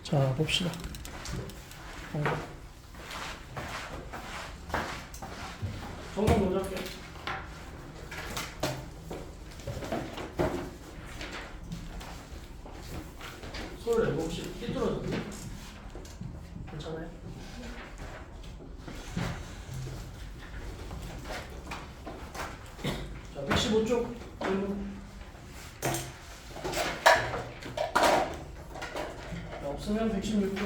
자, 봅시다. 정답 먼저 할게요. 소리 내고 혹시 삐뚤어졌니? 괜찮아요? 자, 115쪽 질문. 자, 없으면 116쪽.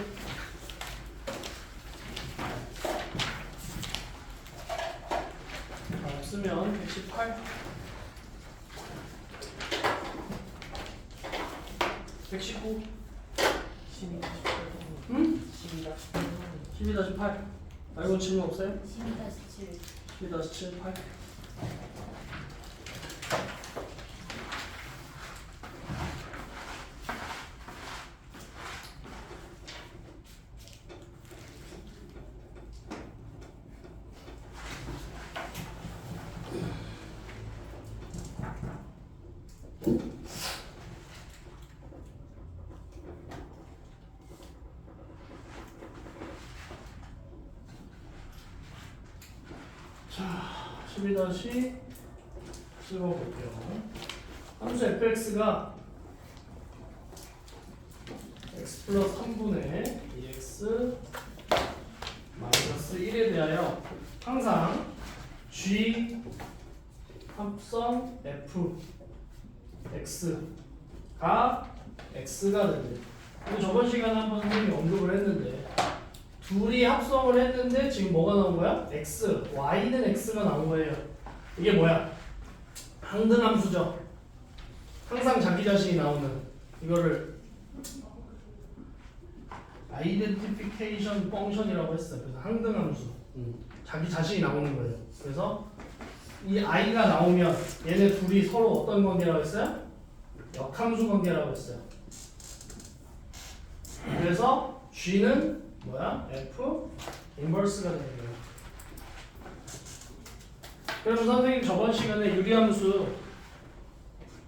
자, 없으면 118. 119. 12-8. 응? 12-8. 12-8. 알고 질문 없어요? 12-7. 12-7, 8. 자, 12-7 볼게요. 함수 fx가 x 플러스 3분의 2x 마이너스 1에 대하여 항상 g 합성 f x가 x가 된대. 근데 저번 시간에 한번 선생님이 언급을 했는데 둘이 합성을 했는데 지금 뭐가 나온 거야? x, y는 x가 나온 거예요. 이게 뭐야? 항등함수죠. 항상 자기 자신이 나오는 이거를 아이덴티피케이션 펑션이라고 했어요. 그래서 항등함수, 자기 자신이 나오는 거예요. 그래서 이 i가 나오면 얘네 둘이 서로 어떤 관계라고 했어요? 역함수 관계라고 했어요. 그래서 g는 뭐야? f 인버스가 되는 거예요. 그럼 선생님 저번 시간에 유리함수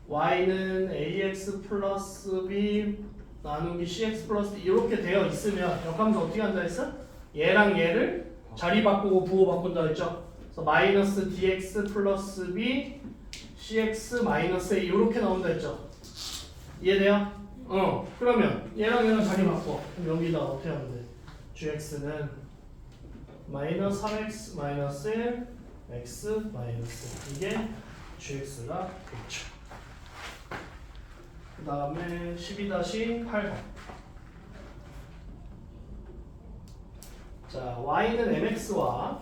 y는 ax 플러스 b 나누기 cx 플러스 이렇게 되어 있으면 역함수 어떻게 한다 했어? 얘랑 얘를 자리 바꾸고 부호 바꾼다 했죠? 그래서 마이너스 dx 플러스 b cx 마이너스 a 이렇게 나온다 했죠? 이해돼요? 그러면 얘랑 얘랑 자리 바꿔. 그럼 여기다 어떻게 하면 돼? gx는 마이너스 3x 마이너스 1 x 마이너스 이게 gx가 되겠죠. 그 다음에 12-8번. 자, y는 mx와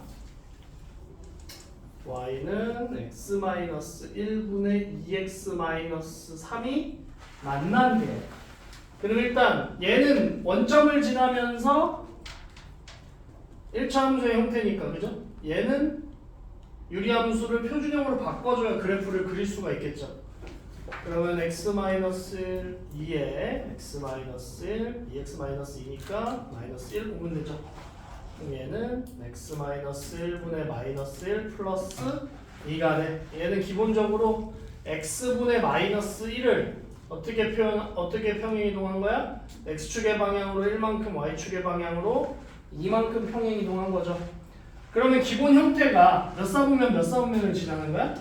y는 x 마이너스 1분의 2x 마이너스 3이 만난대요. 그럼 일단 얘는 원점을 지나면서 1차 함수의 형태니까, 그죠? 얘는 유리함수를 표준형으로 바꿔줘야 그래프를 그릴 수가 있겠죠. 그러면 x-1 2에 x-1 2x-2니까 마이너스 1 보면 되죠. 그럼 얘는 x-1분의 마이너스 1 플러스 2가 돼. 얘는 기본적으로 x분의 마이너스 1을 어떻게 평행 이동한 거야? x축의 방향으로 1만큼 y축의 방향으로 2만큼 평행 이동한 거죠. 그러면 기본 형태가 몇 사분면 몇 사분면을 지나는 거야?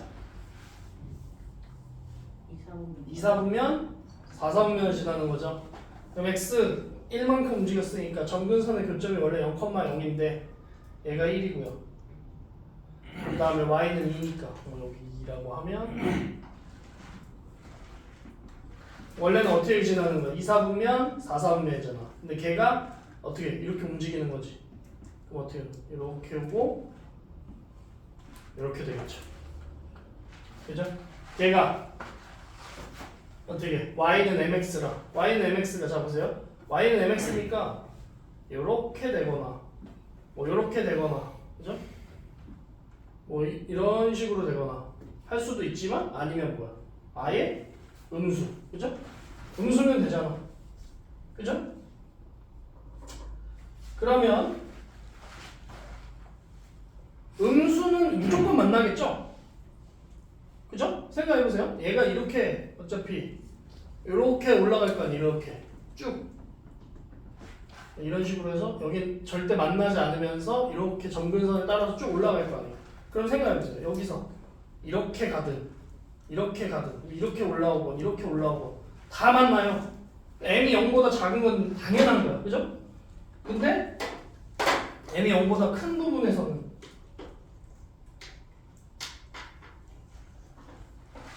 2사분면 4사분면을 지나는 거죠. 그럼 x 1만큼 움직였으니까 점근선의 교점이 원래 0,0인데 얘가 1이고요. 그 다음에 y는 2니까 여기 2라고 하면 원래는 어떻게 지나는 거야? 2사분면 4사분면이잖아. 근데 걔가 어떻게 이렇게 움직이는 거지. 그럼 어떻게 이렇게 오고 이렇게 되겠죠. 그죠? 걔가 어떻게 y는 mx라 y는 mx가 잡으세요. y는 mx니까 이렇게 되거나 뭐 이렇게 되거나 그죠? 뭐 이런 식으로 되거나 할 수도 있지만 아니면 뭐야? 아예 음수 그죠? 음수면 되잖아. 그죠? 그러면 음수는 무조건 만나겠죠? 그죠? 생각해보세요. 얘가 이렇게 어차피 이렇게 올라갈 거 아니에요. 이렇게 쭉 이런 식으로 해서 여기 절대 만나지 않으면서 이렇게 점근선에 따라서 쭉 올라갈 거 아니에요. 그럼 생각해보세요. 여기서 이렇게 가든 이렇게 가든 이렇게 올라오건 이렇게 올라오건 다 만나요. m이 0보다 작은 건 당연한 거야. 그죠? 근데 m이 0보다 큰 부분에서는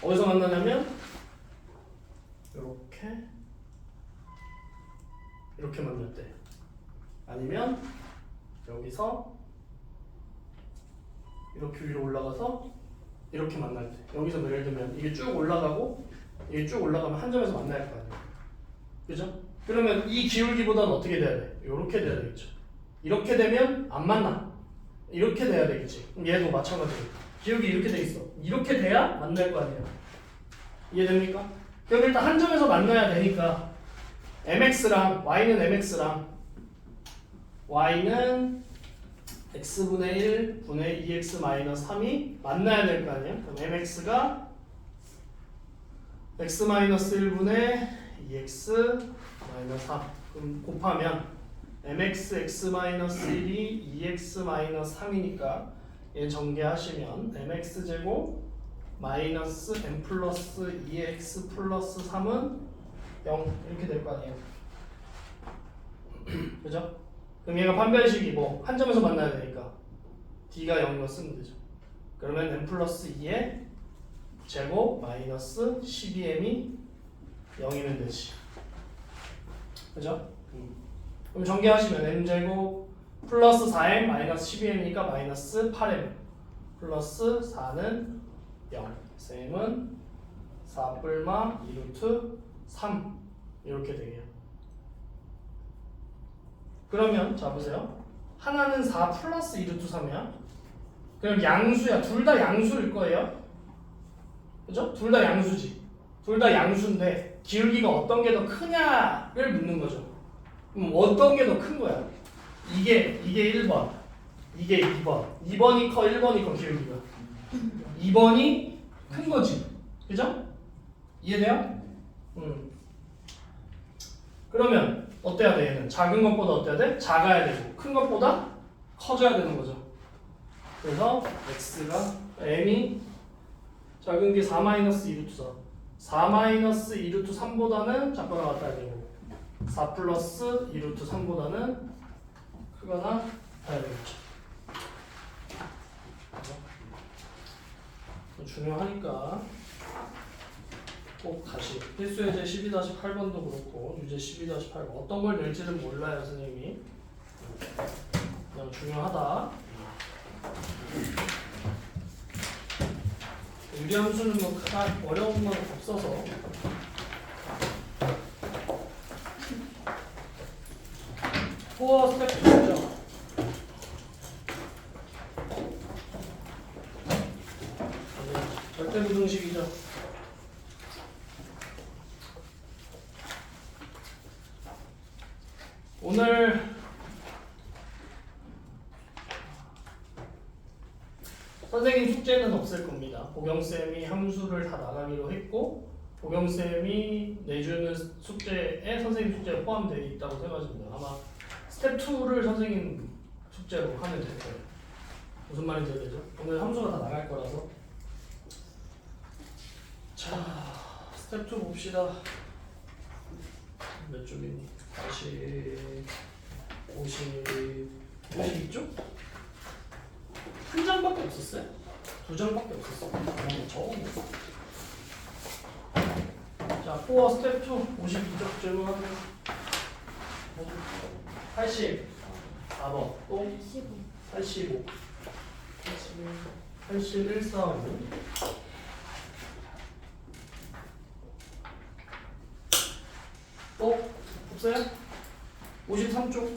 어디서 만나냐면 이렇게 만날 때 아니면 여기서 이렇게 위로 올라가서 이렇게 만날 때 여기서 뭐 예를 들면 이게 쭉 올라가고 이게 쭉 올라가면 한 점에서 만날 거 아니에요. 그죠? 그러면 이 기울기보다는 어떻게 돼야 돼? 이렇게 돼야 되겠죠. 이렇게 되면 안 만나. 이렇게 돼야 되겠지. 그럼 얘도 마찬가지로 기울기 이렇게 돼 있어. 이렇게 돼야 만날 거 아니에요. 이해됩니까? 그럼 일단 한 점에서 만나야 되니까 mx랑 y는 mx랑 y는 x분의 1 분의 2x 마이너스 3이 만나야 될 거 아니에요? 그럼 mx가 x 마이너스 1분의 2x 마이너스 3 그럼 곱하면 mx x 마이너스 1이 2x 마이너스 3이니까 얘 전개하시면 mx 제곱 마이너스 m 플러스 2x 플러스 3은 0 이렇게 될 거 아니에요. 그죠? 그럼 얘가 판별식이고 한 점에서 만나야 되니까 d가 0이고 쓰면 되죠. 그러면 m 플러스 2의 제곱 마이너스 12m이 0이면 되지. 그죠? 그럼 전개하시면 m 제곱 플러스 4m 마이너스 12m이니까 마이너스 8m 플러스 4는 0 쌤은 4 뿔마 2루트 3 이렇게 되게요. 그러면 자 보세요. 하나는 4 플러스 2루트 3이야. 그럼 양수야. 둘 다 양수일 거예요. 그죠? 둘 다 양수지. 둘 다 양수인데 기울기가 어떤 게 더 크냐를 묻는 거죠. 그럼 어떤 게 더 큰 거야? 이게 1번, 이게 2번. 2번이 커, 1번이 커 기울기가. 2번이 큰 거지. 그죠? 이해돼요? 그러면 어때야 돼 얘는? 작은 것보다 어때야 돼? 작아야 되고 큰 것보다 커져야 되는 거죠. 그래서 x가 m이 작은 게 4-2루트 4 4-2루트 3보다는 작거나 같아야 되고 4 플러스 2루트 3보다는 크거나 같아야 되겠죠. 중요하니까 꼭 다시 필수예제 12-8번도 그렇고 유제 12-8번 어떤 걸 낼지는 몰라요 선생님이. 그냥 중요하다. 유리함수는 뭐 크다 어려운 건 없어서 코어 스텝2죠. 절대 부등식이죠. 오늘 선생님 숙제는 없을 겁니다. 보경쌤이 함수를 다 나가기로 했고 보경쌤이 내주는 숙제에 선생님 숙제가 포함되어 있다고 생각하십니다. 아마 스텝 2를 선생님 숙제로 하면 될 거예요. 무슨 말인지 알겠죠? 오늘 함수가 다 나갈 거라서. 자, 스텝 2 봅시다. 몇 쪽이니? 다시 52쪽? 한 장밖에 없었어요? 두 장밖에 없었어. 적어보세요. 자, 코어 스텝 2 52쪽 질문. 84번 또 85 81 4 또 없어요? 53쪽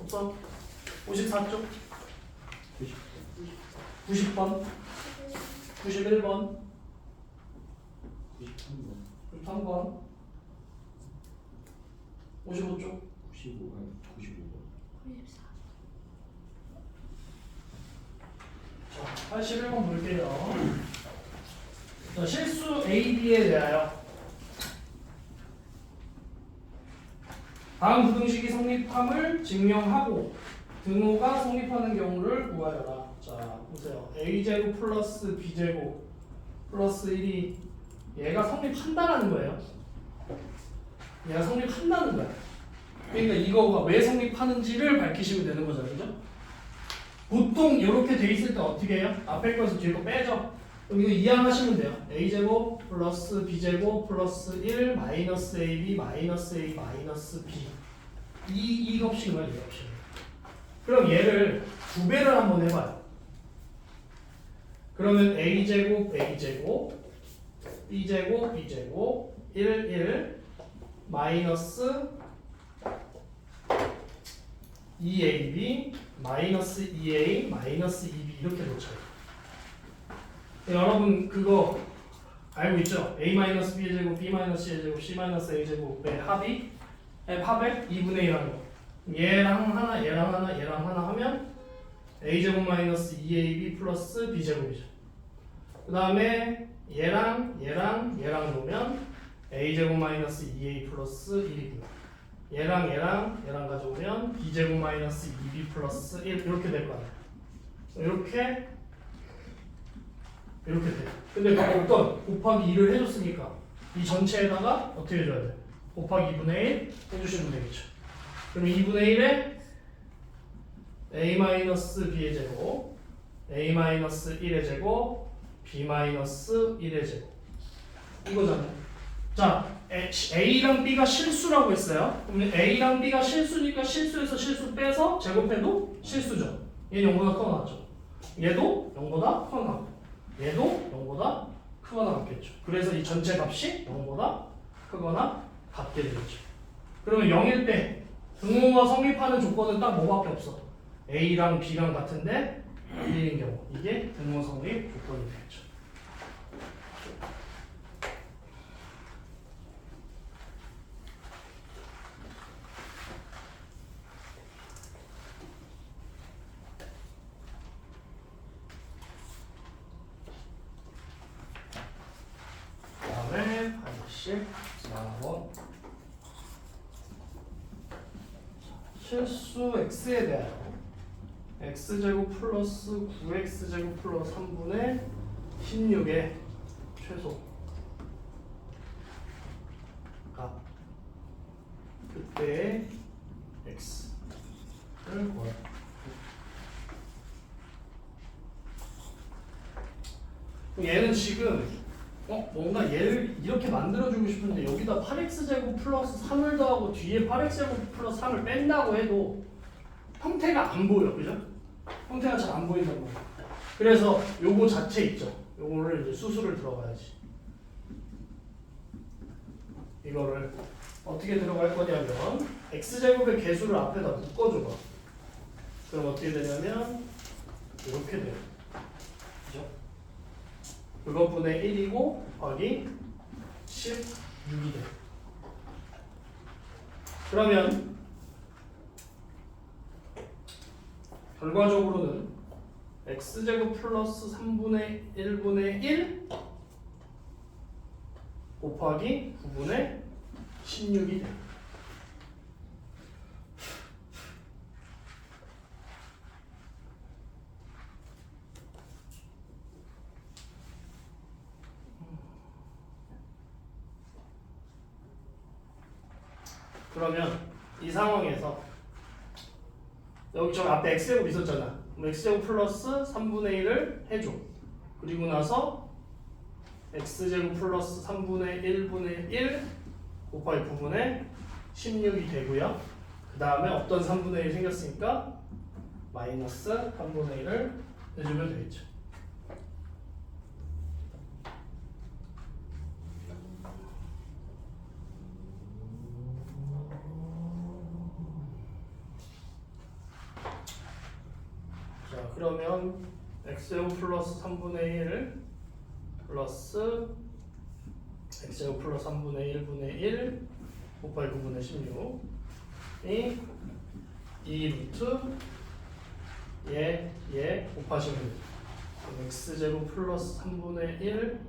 없어? 54쪽 90번 91번 93번 55쪽 95번 자, 81번 볼게요. 자, 실수 A, B에 대하여 다음 부등식이 성립함을 증명하고 등호가 성립하는 경우를 구하여라. 자, 보세요. a제곱 플러스 b제곱 플러스 1이 얘가 성립한다라는 거예요. 얘가 성립한다는 거야. 그러니까 이거가 왜 성립하는지를 밝히시면 되는 거잖아요. 그죠? 보통 이렇게 돼 있을 때 어떻게 해요? 앞에 거에서 뒤에 거 빼죠. 그럼 이거 이항하시면 돼요. a제곱 플러스 b제곱 플러스 1 마이너스 ab 마이너스 a 마이너스 b 이 값인 거야. 이 값이. 그럼 얘를 2배를 한번 해봐요. 그러면 a제곱 a제곱 b제곱 b제곱 1 마이너스 2ab 마이너스 2a 마이너스 2b 이렇게 놓쳐요. 여러분 그거 알고 있죠? a-b의 제곱 b-c의 제곱 c-a의 제곱의 합이 합의 2분의 1 하는 거. 얘랑 하나 얘랑 하나 얘랑 하나 하면 a제곱 마이너스 2ab 플러스 b제곱이죠. 그 다음에 얘랑 놓으면 a제곱 마이너스 2a 플러스 1이고요. 얘랑 가져오면 b제곱 마이너스 2b 플러스 1 이렇게 될 거예요. 이렇게 돼요. 근데 어떤 곱하기 2를 해줬으니까 이 전체에다가 어떻게 해줘야 돼? 곱하기 2분의 1 해주시면 되겠죠. 그럼 2분의 1에 a-b의 제곱 a-1의 제곱 b-1의 제곱 이거잖아요. 자, a랑 b가 실수라고 했어요. 그러면 a랑 b가 실수니까 실수에서 실수 빼서 제곱해도 실수죠. 얘는 0보다 크거나 같죠. 얘도 0보다 크거나 같고 얘도 0보다 크거나 같겠죠. 그래서 이 전체 값이 0보다 크거나 같게 되겠죠. 그러면 0일 때 등호가 성립하는 조건은 딱 뭐밖에 없어. a랑 b랑 같은데 1인 경우 이게 등호 성립 조건이 되겠죠. 다음에 84번 실수 x에 대하여 x제곱 플러스 9x제곱 플러스 3분의 16의 최소 값 그때의 x를 구하라. 얘는 지금 뭔가 얘를 이렇게 만들어주고 싶은데 여기다 8x제곱 플러스 3을 더하고 뒤에 8x제곱 플러스 3을 뺀다고 해도 형태가 안 보여. 그죠? 형태가 잘 안 보인단 말이야. 그래서 요거 자체 있죠. 요거를 이제 수술을 들어가야지. 이거를 어떻게 들어갈 거냐면 x제곱의 개수를 앞에다 묶어줘봐. 그럼 어떻게 되냐면 이렇게 돼요. 그죠? 그것분의 1이고 곱하기 16이 돼. 그러면 결과적으로는 x제곱 플러스 3분의 1분의 1 곱하기 9분의 16이 돼. 그러면 이 상황에서 여기 저 앞에 x제곱 있었잖아. 그럼 x제곱 플러스 3분의 1을 해줘. 그리고 나서 x제곱 플러스 3분의 1분의 1 곱하기 9분의 16이 되고요. 그 다음에 어떤 3분의 1이 생겼으니까 마이너스 3분의 1을 해주면 되겠죠. 그러면 x제곱 플러스 3분의 1 플러스 x제곱 플러스 3분의 1분의 1 곱하기 9분의 16이 2 루트 얘 곱하시면 돼요. x제곱 플러스 3분의 1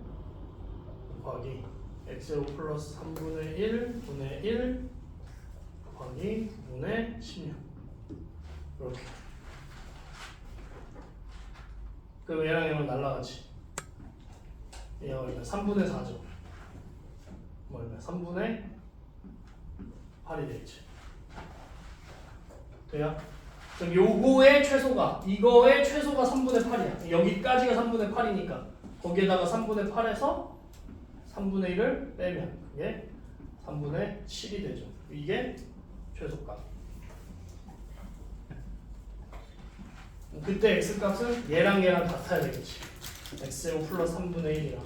곱하기 x제곱 플러스 3분의 1분의 1 곱하기 곱하기 9분의 16 이렇게. 그럼 얘랑 얘랑 날라가지. 얘가 얼마? 3분의 4죠. 뭐 얼마? 3분의 8이 되겠지. 돼요? 그럼 요거의 최소가, 이거의 최소가 3분의 8이야. 여기까지가 3분의 8이니까 거기에다가 3분의 8에서 3분의 1을 빼면 그게 3분의 7이 되죠. 이게 최소값. 그때 x값은 얘랑 얘랑 같아야 되겠지. x제곱 플러스 3분의 1이랑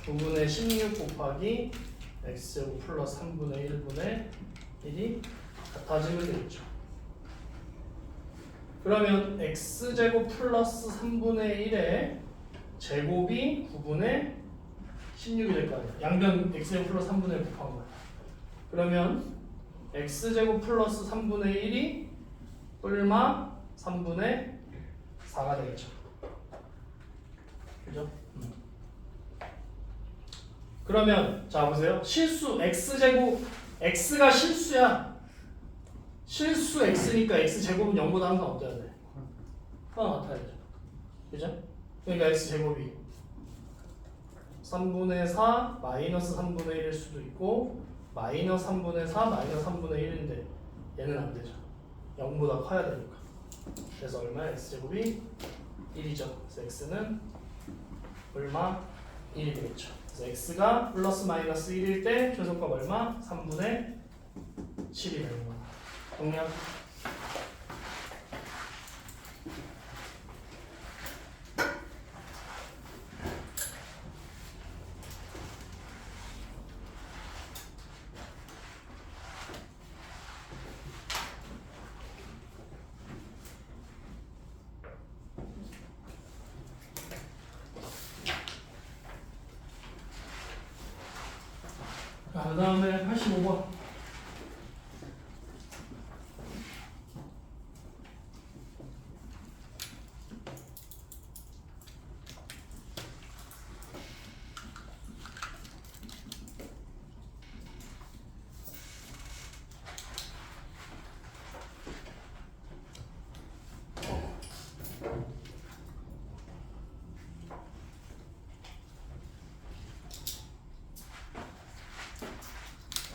9분의 16 곱하기 x제곱 플러스 3분의 1분의 1이 같아지면 되겠죠. 그러면 x제곱 플러스 3분의 1의 제곱이 9분의 16이 될 거 아니야. 양변 x제곱 플러스 3분의 1 곱한 거야. 그러면 x제곱 플러스 3분의 1이 뿔마 3분의 4가 되겠죠. 그죠? 그러면 자 보세요. 실수 x제곱 x가 실수야. 실수 x니까 x제곱은 0보다 항상 어때야 돼? 하나 같아야죠. 그죠? 그러니까 x제곱이 3분의 4 마이너스 3분의 1일 수도 있고 마이너스 3분의 4 마이너스 3분의 1인데 얘는 안 되죠. 0보다 커야 되니까. 그래서 얼마야? x제곱이 1이죠. 그래서 x는 얼마? 1이 되겠죠. 그래서 x가 플러스 마이너스 1일 때 최소값 얼마? 3분의 7이 되는 거야. 정리하고. 그 다음에 85번.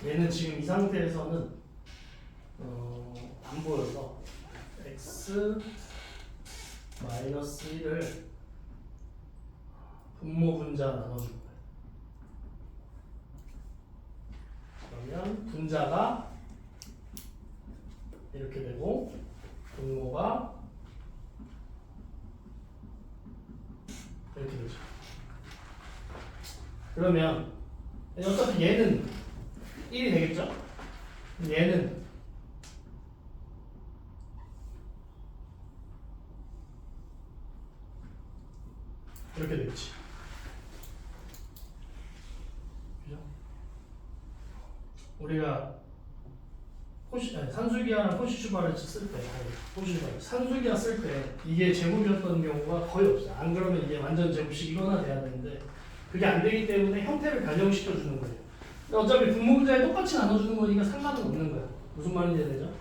얘는 지금 이 상태에서는 안 보여서 x 마이너스 1을 분모 분자 나눠줄 거예요. 그러면 분자가 이렇게 되고 분모가 이렇게 되죠. 그러면 어차피 얘는 1이 되겠죠? 얘는 이렇게 되겠지. 그죠? 우리가 산술기하나 코시슈바를 쓸 때, 산술기하 쓸 때 이게 제곱이었던 경우가 거의 없어요. 안 그러면 이게 완전 제곱식 이거나 돼야 되는데 그게 안 되기 때문에 형태를 변형시켜 주는 거예요. 어차피 분모 분자에 똑같이 나눠주는 거니까 상관은 없는 거야. 무슨 말인지 되죠?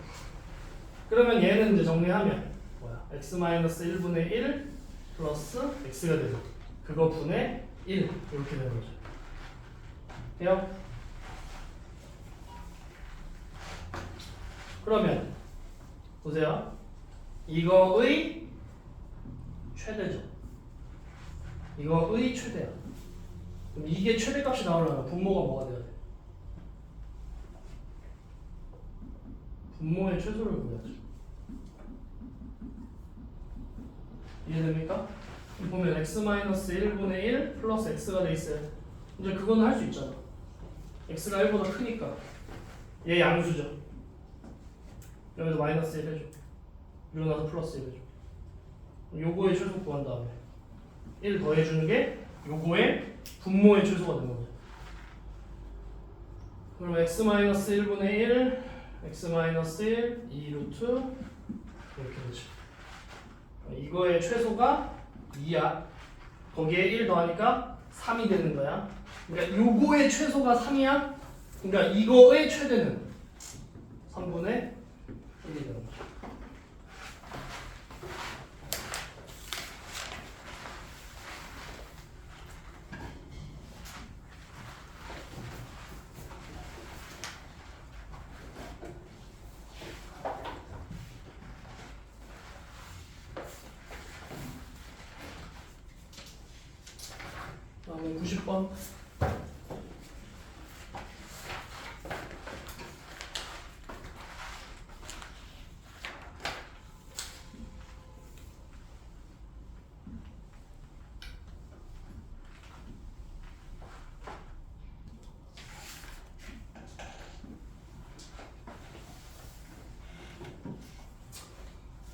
그러면 얘는 이제 정리하면 뭐야? x-1분의 1 플러스 x가 되죠. 그거 분의 1 이렇게 되는 거죠. 돼요? 그러면 보세요. 이거의 최대죠. 이거의 최대야. 그럼 이게 최대값이 나오려면 분모가 뭐가 돼야 돼? 분모의 최소를 구해야죠. 이해됩니까? 보면 x-1분의 1 플러스 x가 돼 있어요. 이제 그거는 할 수 있잖아. x가 1보다 크니까 얘 양수죠. 여기서 마이너스 1 해줘. 이러고 나서 플러스 1 해줘. 요거의 최소 구한 다음에 1 더해주는 게 요거의 분모의 최소가 되는 거죠. 그럼 x-1분의 1 x-1 2루트 이렇게 되죠. 이거의 최소가 2야. 거기에 1 더하니까 3이 되는 거야. 그러니까 요거의 최소가 3이야. 그러니까 이거의 최대는 3분의 1이 되는 거죠. 다음에 90번.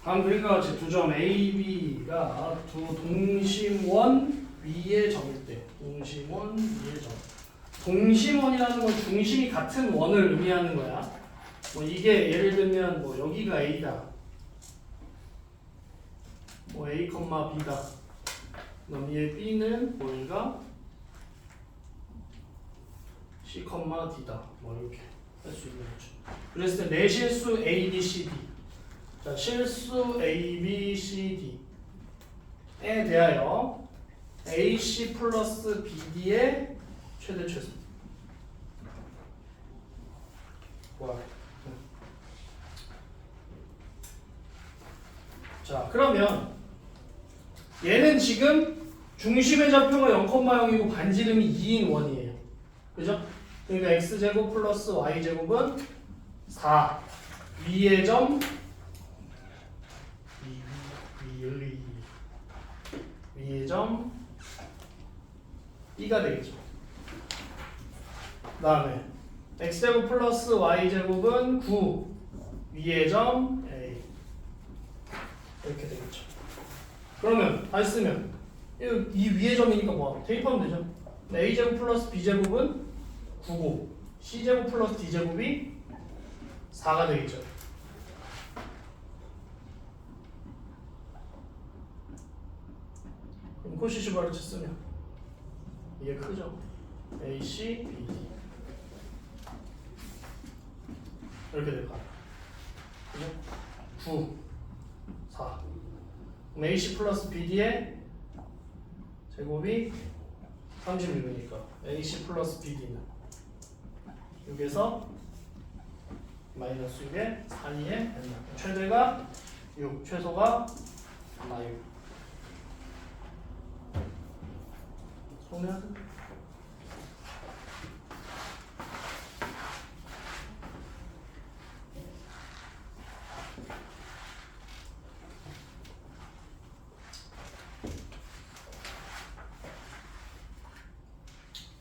다음 그림과 같이 두 점 A, B가 두 동심원 위의 점일 때 동심원 위의 점. 동심원이라는 건 중심이 같은 원을 의미하는 거야. 뭐 이게 예를 들면 뭐 여기가 A다. 뭐 A, B다. 그럼 얘 B는 뭐가 C, D다. 뭐 이렇게 할 수 있는 거죠. 그랬을 때 내 실수 A, B, C, D. 자, 실수 A, B, C, D에 대하여 AC 플러스 BD의 최대 최소. 와. 자, 그러면 얘는 지금 중심의 좌표가 0,0이고 반지름이 2인 원이에요. 그죠? 그러니까 x제곱 플러스 y제곱은 4. 위의 점 위의 점 B가 되겠죠. 그 다음에 x제곱 플러스 y제곱은 9. 위의 점 A. 이렇게 되겠죠. 그러면 다시 쓰면 이 위의 점이니까 뭐 대입하면 되죠. a제곱 플러스 b제곱은 9고 c제곱 플러스 d제곱이 4가 되겠죠. 그럼 코시시바를 쳤으면 이게 크죠. AC, BD 이렇게 될 거야. 그죠? 9, 4. 그럼 AC 플러스 BD의 제곱이 36이니까 AC 플러스 BD는 6에서 마이너스 6에 4, 2에 n. 최대가 6, 최소가 6. 정리하자.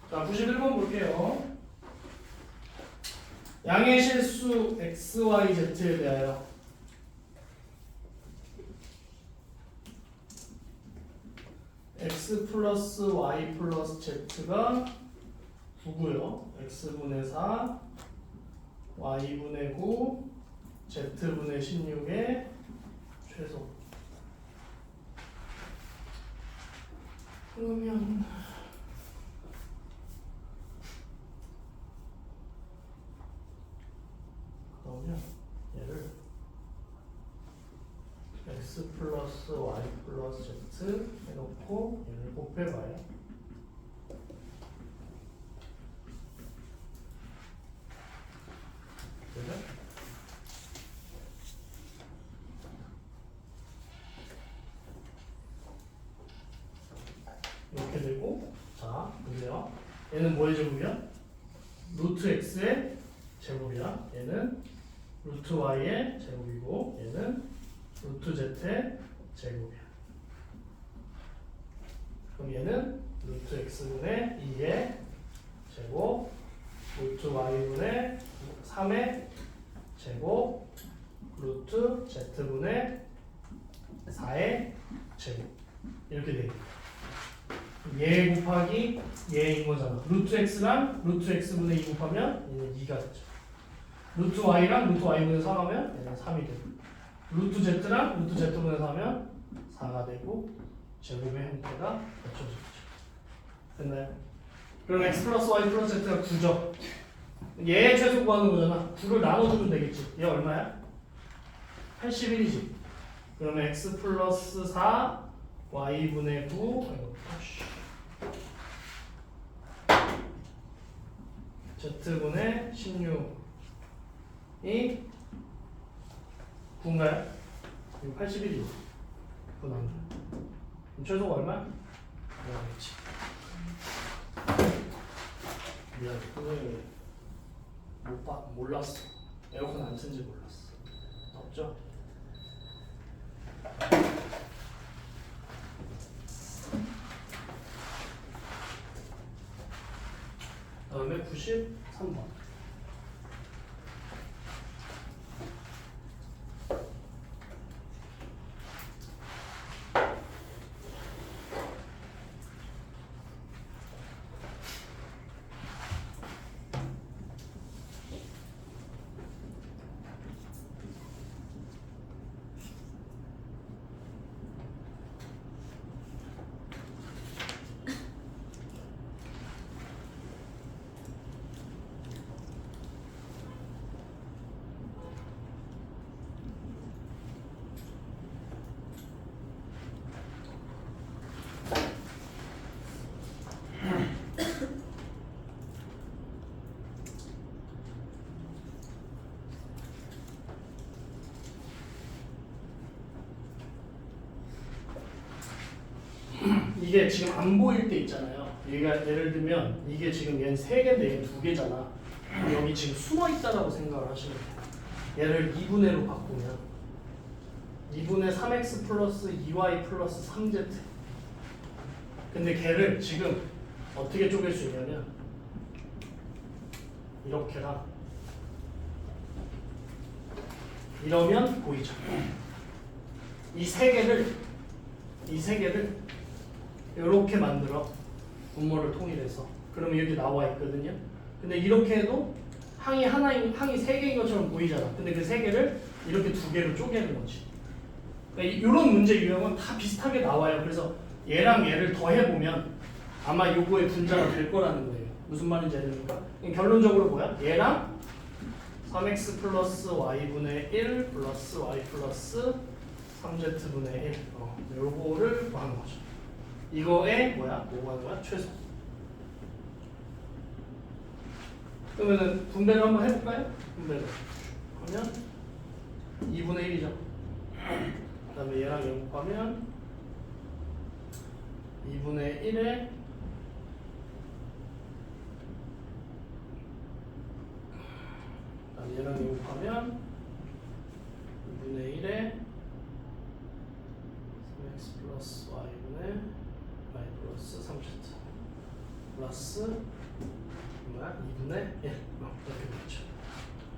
자, 91번 볼게요. 양의 실수 x, y, z에 대하여 x 플러스 y 플러스 z가 9고요. x분의 4, y분의 9, z분의 16의 최소. 그러면 얘를 x 플러스 y 플러스 z 해놓고 얘를 곱해봐요. 그죠? 이렇게 되고, 자, 보세요. 얘는 뭐의 제곱이야? 루트 x의 제곱이야. 얘는 루트 y의 제곱이고, 얘는 루트 z의 제곱이야. 그럼 얘는 루트 x분의 2의 제곱, 루트 y분의 3의 제곱, 루트 z분의 4의 제곱. 이렇게 되겠다. 얘 곱하기 얘인 거잖아. 루트 x랑 루트 x분의 2 곱하면 얘는 2가 되죠. 루트 y랑 루트 y분의 4 하면 얘는 3이 되고, 루트 z랑 루트 z분의 4 하면 4가 되고, 제곱의 형태가 갖춰지죠. 됐나요? 그럼 x 플러스 y 플러스 z가 9죠. 얘의 최소 구하는 거잖아. 9를 나눠주면 되겠지. 얘 얼마야? 81이지. 그러면 x 플러스 4 y분의 9 z분의 16이 9인가요? 이거 81이죠. 그건 안 돼. 그럼 최소가 얼마야? 그렇지. 미안해. 그거를 몰랐어. 에어컨 안 쓴지 몰랐어. 덥죠? 다음에 93번. 이게 지금 안 보일 때 있잖아요. 얘가 예를 들면 이게 지금 얘는 3개인데 얘는 2개잖아. 여기 지금 숨어 있다라고 생각을 하시면 돼요. 얘를 2분의 1로 바꾸면 2분의 3x 플러스 2y 플러스 3z. 근데 걔를 지금 어떻게 쪼갤 수 있냐면 이렇게랑 이러면 보이죠. 이 세 개를 이렇게 만들어. 분모를 통일해서. 그러면 여기 나와 있거든요. 근데 이렇게 해도 항이 세 개인 것처럼 보이잖아. 근데 그 세 개를 이렇게 2개로 쪼개는 거지. 그러니까 이런 문제 유형은 다 비슷하게 나와요. 그래서 얘랑 얘를 더해보면 아마 요거의 분자가 될 거라는 거예요. 무슨 말인지 알겠습니까? 결론적으로 뭐야? 얘랑 3x 플러스 y분의 1 플러스 y 플러스 3z분의 1 요거를 구하는 거죠. 이거에 뭐야? 뭐 구하는 거야? 최소. 그러면은 분배를 한번 해볼까요? 분배를 그러면 2분의 1이죠. 그 다음에 얘랑 얘 곱하면 2분의 1에 얘랑 얘 곱하면 2분의 1에 3x 플러스 y분의 y 플러스 3z 플러스 뭐야? 2분의 1 이렇게 되죠.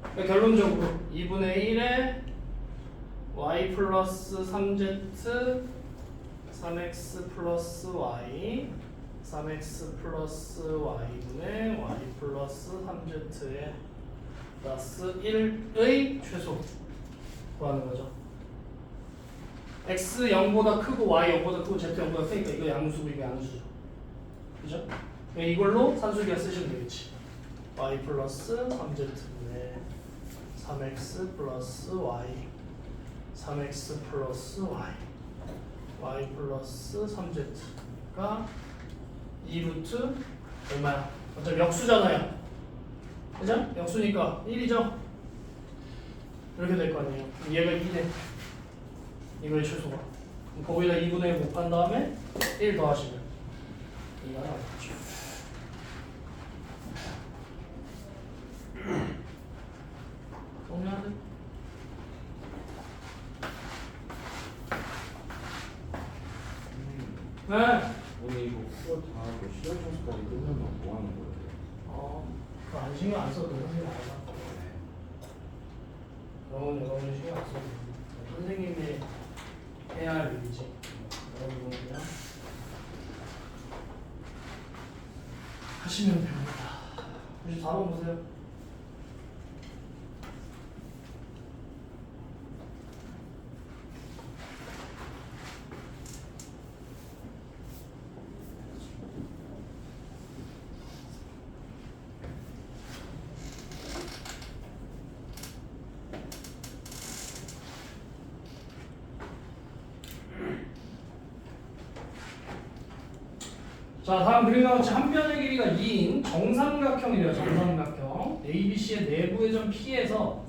그러니까 결론적으로 2분의 1에 y 플러스 3z 3x 플러스 y 3x 플러스 y분의 y 플러스 3z에 플러스 1의 최소 구하는 거죠. x 0보다 크고 y 0보다 크고 z 0보다 크니까 이거 양수고 이거 양수죠. 그죠? 이걸로 산술기가 쓰시면 되겠지. y 플러스 3z분의 3x 플러스 y 3x 플러스 y y 플러스 3z가 2루트 얼마야? 어차피 역수잖아요. 그죠? 역수니까 1이죠? 이렇게 될 거 아니에요. 얘가 2네. 이거의 최소가. 거기다 2분의 1 곱한 다음에 1 더하시면 2가 나오겠죠. 정리하네. 네. 오늘 이거 그거 다 하고 시험 점수까지 끝나면 뭐 하는 거예요? 그거 안 신경 안 써도 선생님 알아. 그러면 여러분이 신경 안 써도 선생님이 해야 할 일이지. 여러분은 그냥 하시면 됩니다. 94번 보세요. 자, 다음 그림과 같이 한 변의 길이가 2인 정삼각형이래요. 정삼각형. ABC의 내부의 점 P에서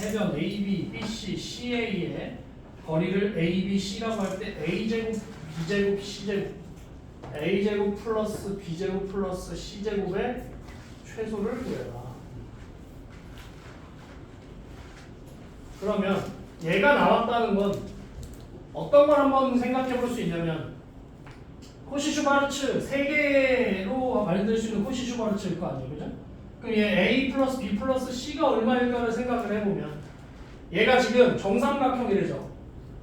해변 AB, BC, CA의 거리를 ABC라고 할 때 A제곱, B제곱, C제곱 A제곱 플러스 B제곱 플러스 C제곱의 최소를 구해라. 그러면 얘가 나왔다는 건 어떤 걸 한번 생각해 볼 수 있냐면 코시-슈바르츠 3개로 만들 수 있는 코시-슈바르츠일 거 아니에요, 그죠? 그럼 얘 A 플러스 B 플러스 C가 얼마일까를 생각을 해보면 얘가 지금 정삼각형이래죠.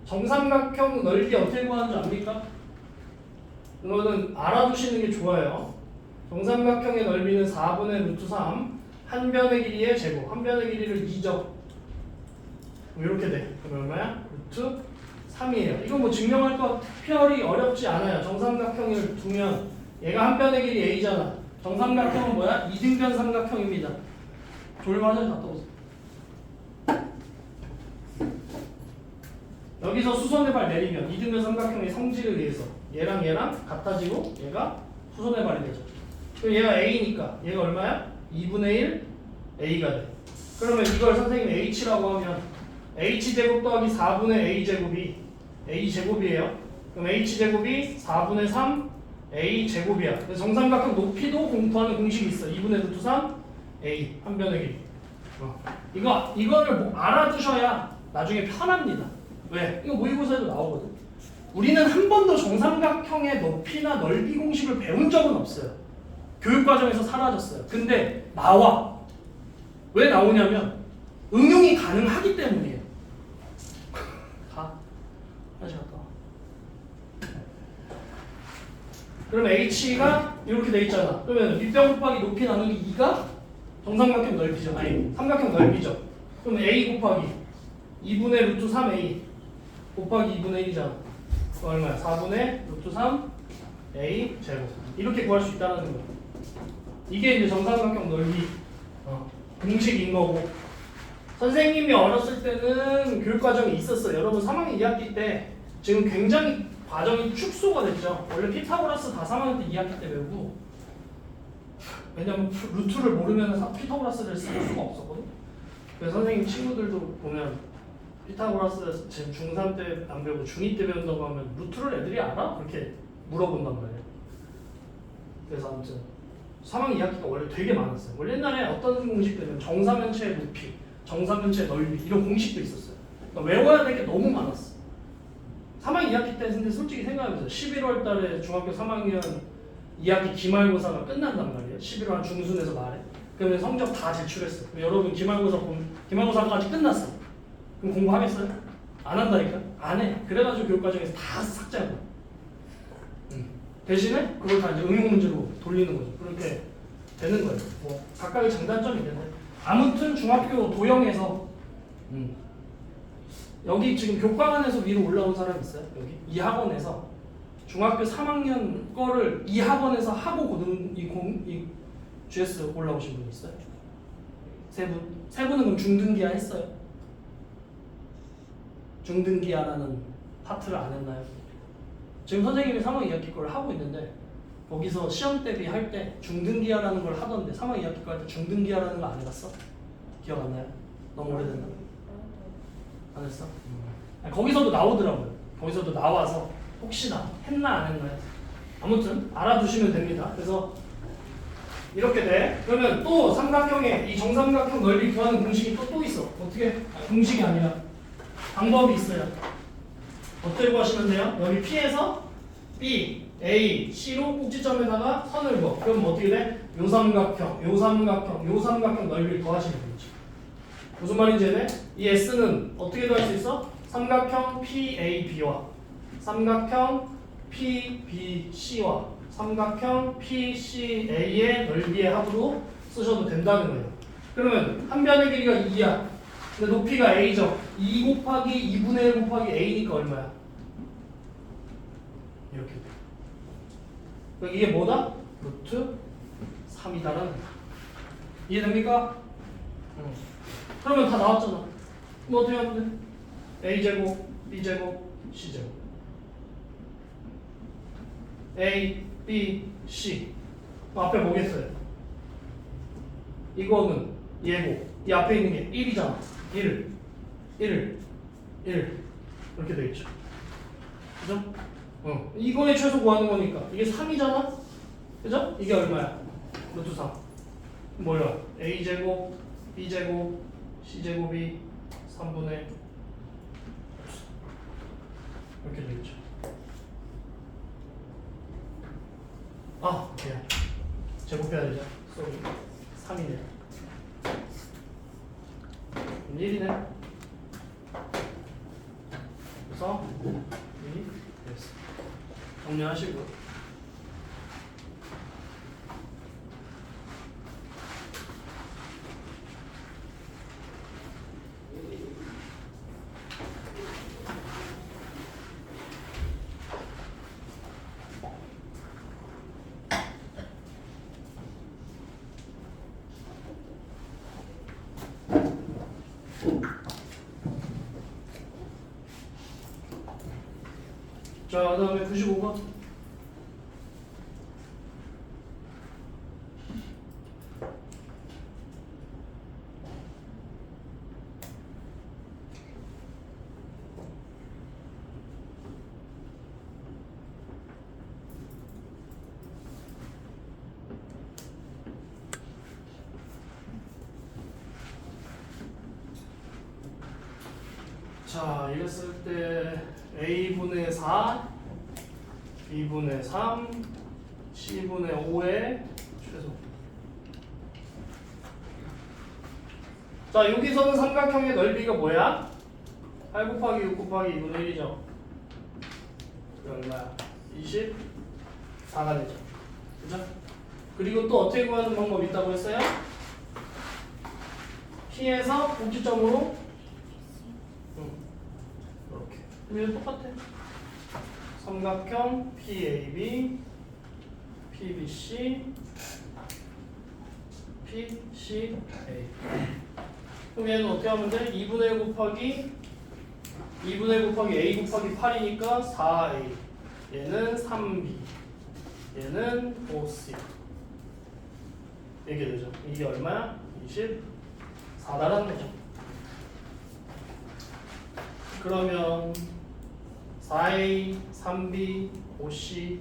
정삼각형 넓이 어떻게 구하는 줄 압니까? 이거는 알아두시는 게 좋아요. 정삼각형의 넓이는 4분의 루트 3 한 변의 길이의 제곱, 한 변의 길이를 2죠. 이렇게 돼. 그럼 얼마야? 루트 3이에요. 이거 뭐 증명할 거 특별히 어렵지 않아요. 정삼각형을 두면 얘가 한 변의 길이 A잖아. 정삼각형은 뭐야? 이등변 삼각형입니다. 졸맞아 갔다 오세요. 여기서 수선의 발 내리면 이등변 삼각형의 성질에 의해서 얘랑 얘랑 같아지고 얘가 수선의 발이 되죠. 그럼 얘가 A니까 얘가 얼마야? 2분의 1 A가 돼. 그러면 이걸 선생님이 H라고 하면 H제곱 더하기 4분의 A제곱이 A제곱이에요. 그럼 H제곱이 4분의 3 A제곱이야. 그래서 정삼각형 높이도 구하는 공식이 있어. 2분의 루트 3 A 한 변의 길이. 이거를 뭐 알아두셔야 나중에 편합니다. 왜? 이거 모의고사에도 나오거든. 우리는 한 번도 정삼각형의 높이나 넓이 공식을 배운 적은 없어요. 교육과정에서 사라졌어요. 근데 나와. 왜 나오냐면 응용이 가능하기 때문이에요. 가. 다시 갔다 와. 그럼 H가 이렇게 돼 있잖아. 그러면 밑변 곱하기 높이 나누기 2가 정삼각형 넓이죠. 아니, 삼각형 넓이죠. 그럼 A 곱하기 2분의 루트 3A 곱하기 2분의 1이잖아. 얼마야? 4분의 루트 3 A 제곱. 이렇게 구할 수 있다는 거예요. 이게 이제 정삼각형 넓이 공식인 거고. 선생님이 어렸을 때는 교육과정이 있었어요. 여러분 3학년 2학기 때 지금 굉장히 과정이 축소가 됐죠. 원래 피타고라스 다 3학년 때 2학기 때 배우고, 왜냐면 루트를 모르면 피타고라스를 쓸 수가 없었거든. 그래서 선생님 친구들도 보면 피타고라스 지금 중3 때 안 배우고 중2 때 배운다고 하면 루트를 애들이 알아? 그렇게 물어본단 말이에요. 그래서 아무튼 3학년 2학기가 원래 되게 많았어요. 원래 옛날에 어떤 공식들은 정사면체의 높이, 정사면체의 넓이 이런 공식도 있었어요. 그러니까 외워야 될 게 너무 많았어. 3학년 2학기 때 근데 솔직히 생각해보세요. 11월 달에 중학교 3학년 2학기 기말고사가 끝난단 말이에요. 11월 한 중순에서 말해. 그러면 성적 다 제출했어. 여러분 기말고사까지 끝났어. 그럼 공부하겠어요? 안 한다니까? 안 해. 그래가지고 교육과정에서 다 삭제한 거야. 대신에 그걸 다 이제 응용 문제로 돌리는 거죠. 그렇게 되는 거예요. 뭐 각각의 장단점이 있는데 아무튼 중학교 도형에서 여기 지금 교과관에서 위로 올라온 사람 있어요? 여기 이 학원에서 중학교 3학년 거를 이 학원에서 하고 이 GS 올라오신 분 있어요? 세 분? 세 분은 그럼 중등기하 했어요? 중등기하라는 파트를 안 했나요? 지금 선생님이 3학 2학기 걸 하고 있는데 거기서 시험 대비 할 때 중등기하라는 걸 하던데 3학 2학기 거 할 때 중등기하라는 거 안 해봤어? 기억 안 나요? 너무 오래됐나? 안 했어? 아니, 거기서도 나오더라고요. 거기서도 나와서 혹시나 했나 안 했나요? 아무튼 알아두시면 됩니다. 그래서 이렇게 돼. 그러면 또 삼각형의 이 정삼각형 넓이 구하는 공식이 또 있어. 어떻게? 공식이 아니라 방법이 있어요. 어떻게 구하시면 돼요? 여기 P에서 B, A, C로 꼭지점에다가 선을 그어. 그럼 어떻게 돼? 요 삼각형, 요 삼각형, 요 삼각형 넓이를 더하시면 되죠. 무슨 말인지 해? 이 S는 어떻게 더할 수 있어? 삼각형 PAB와 삼각형 PBC와 삼각형 PCA의 넓이의 합으로 쓰셔도 된다는 거예요. 그러면 한 변의 길이가 2야. 근데 높이가 A죠. 2 곱하기 2분의 1 곱하기 A니까 얼마야? 이렇게 돼. 그럼 이게 뭐다? 루트 3이다라는 거야. 이해됩니까? 그러면 다 나왔잖아. 뭐 어떻게 하면 돼? A제곱, B제곱, C제곱. A, B, C. 앞에 뭐겠어요? 이거는 얘고 이 앞에 있는 게 1이잖아. 1 이렇게 돼 있죠. 그죠? 이거의 최소 구하는 거니까 이게 3이잖아. 그죠? 이게 얼마야? 루트 3. 뭐야? A제곱, B제곱, C제곱이 3분의 이렇게 돼 있죠. 아, 그냥 제곱해야 되죠. 쏘리. 3이네. 1이네. 그래서 1이 됐어. 정리하시고. 자, 그 다음에 95번. 자, 이랬을 때 A분의 4, B분의 3, C분의 5의 최소. 자, 여기서는 삼각형의 넓이가 뭐야? 8 곱하기 6 곱하기 2분의 1이죠. 얼마야? 24가 되죠. 그죠? 그리고 또 어떻게 구하는 방법이 있다고 했어요? P에서 꼭지점으로 이렇게. 그럼 똑같아. 삼각형 PAB, PBC, PCA. 그럼 얘는 어떻게 하면 돼? 2분의 1 곱하기 A 곱하기 8이니까 4A. 얘는 3B. 얘는 5C. 이게 되죠. 이게 얼마야? 24라는 거죠. 그러면 4A, 3B, 5C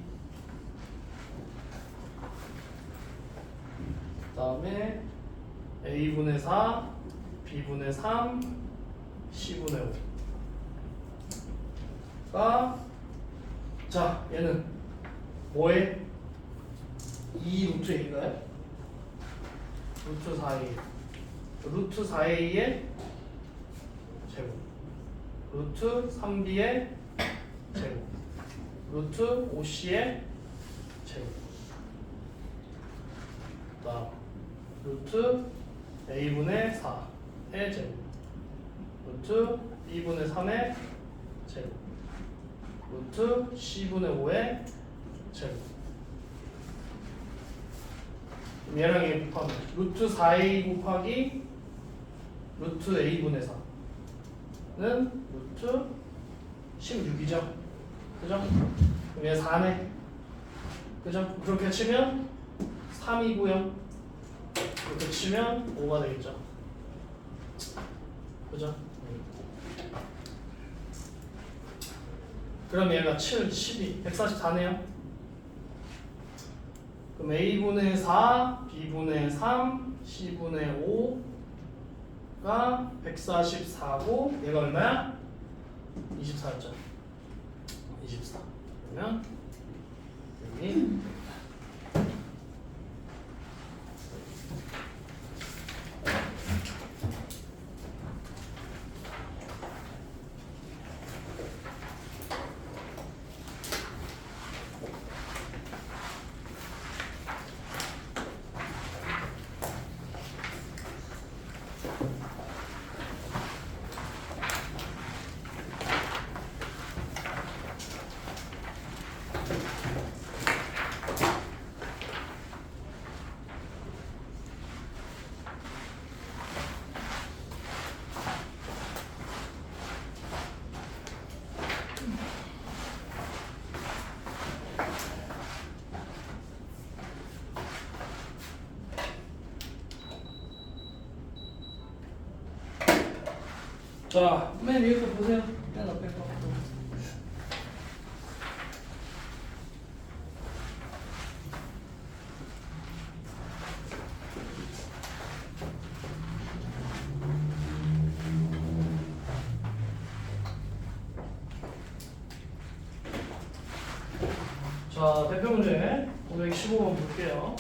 그 다음에 A분의 4, B분의 3, C분의 5가 자, 얘는 뭐에? 2 루트 A인가요? 루트 4A 루트 4A의 제곱 루트 3B의 제곱 루트 5C의 제곱 다음 루트 A분의 4의 제곱 루트 B분의 3의 제곱 루트 C분의 5의 제곱. 얘랑 얘 곱하면 루트 4A 곱하기 루트 A분의 4는 루트 16이죠. 그죠? 그럼 얘 4네. 그죠? 그렇게 치면 3이고요. 그렇게 치면 5가 되겠죠. 그죠? 그럼 얘가 7, 12, 144네요. 그럼 A분의 4, B분의 3, C분의 5가 144고 얘가 얼마야? 24였죠. 24. 그러면 여기 자, 맨 위에 거 보세요. 맨 앞에 거. 자, 대표 문제 515번 볼게요.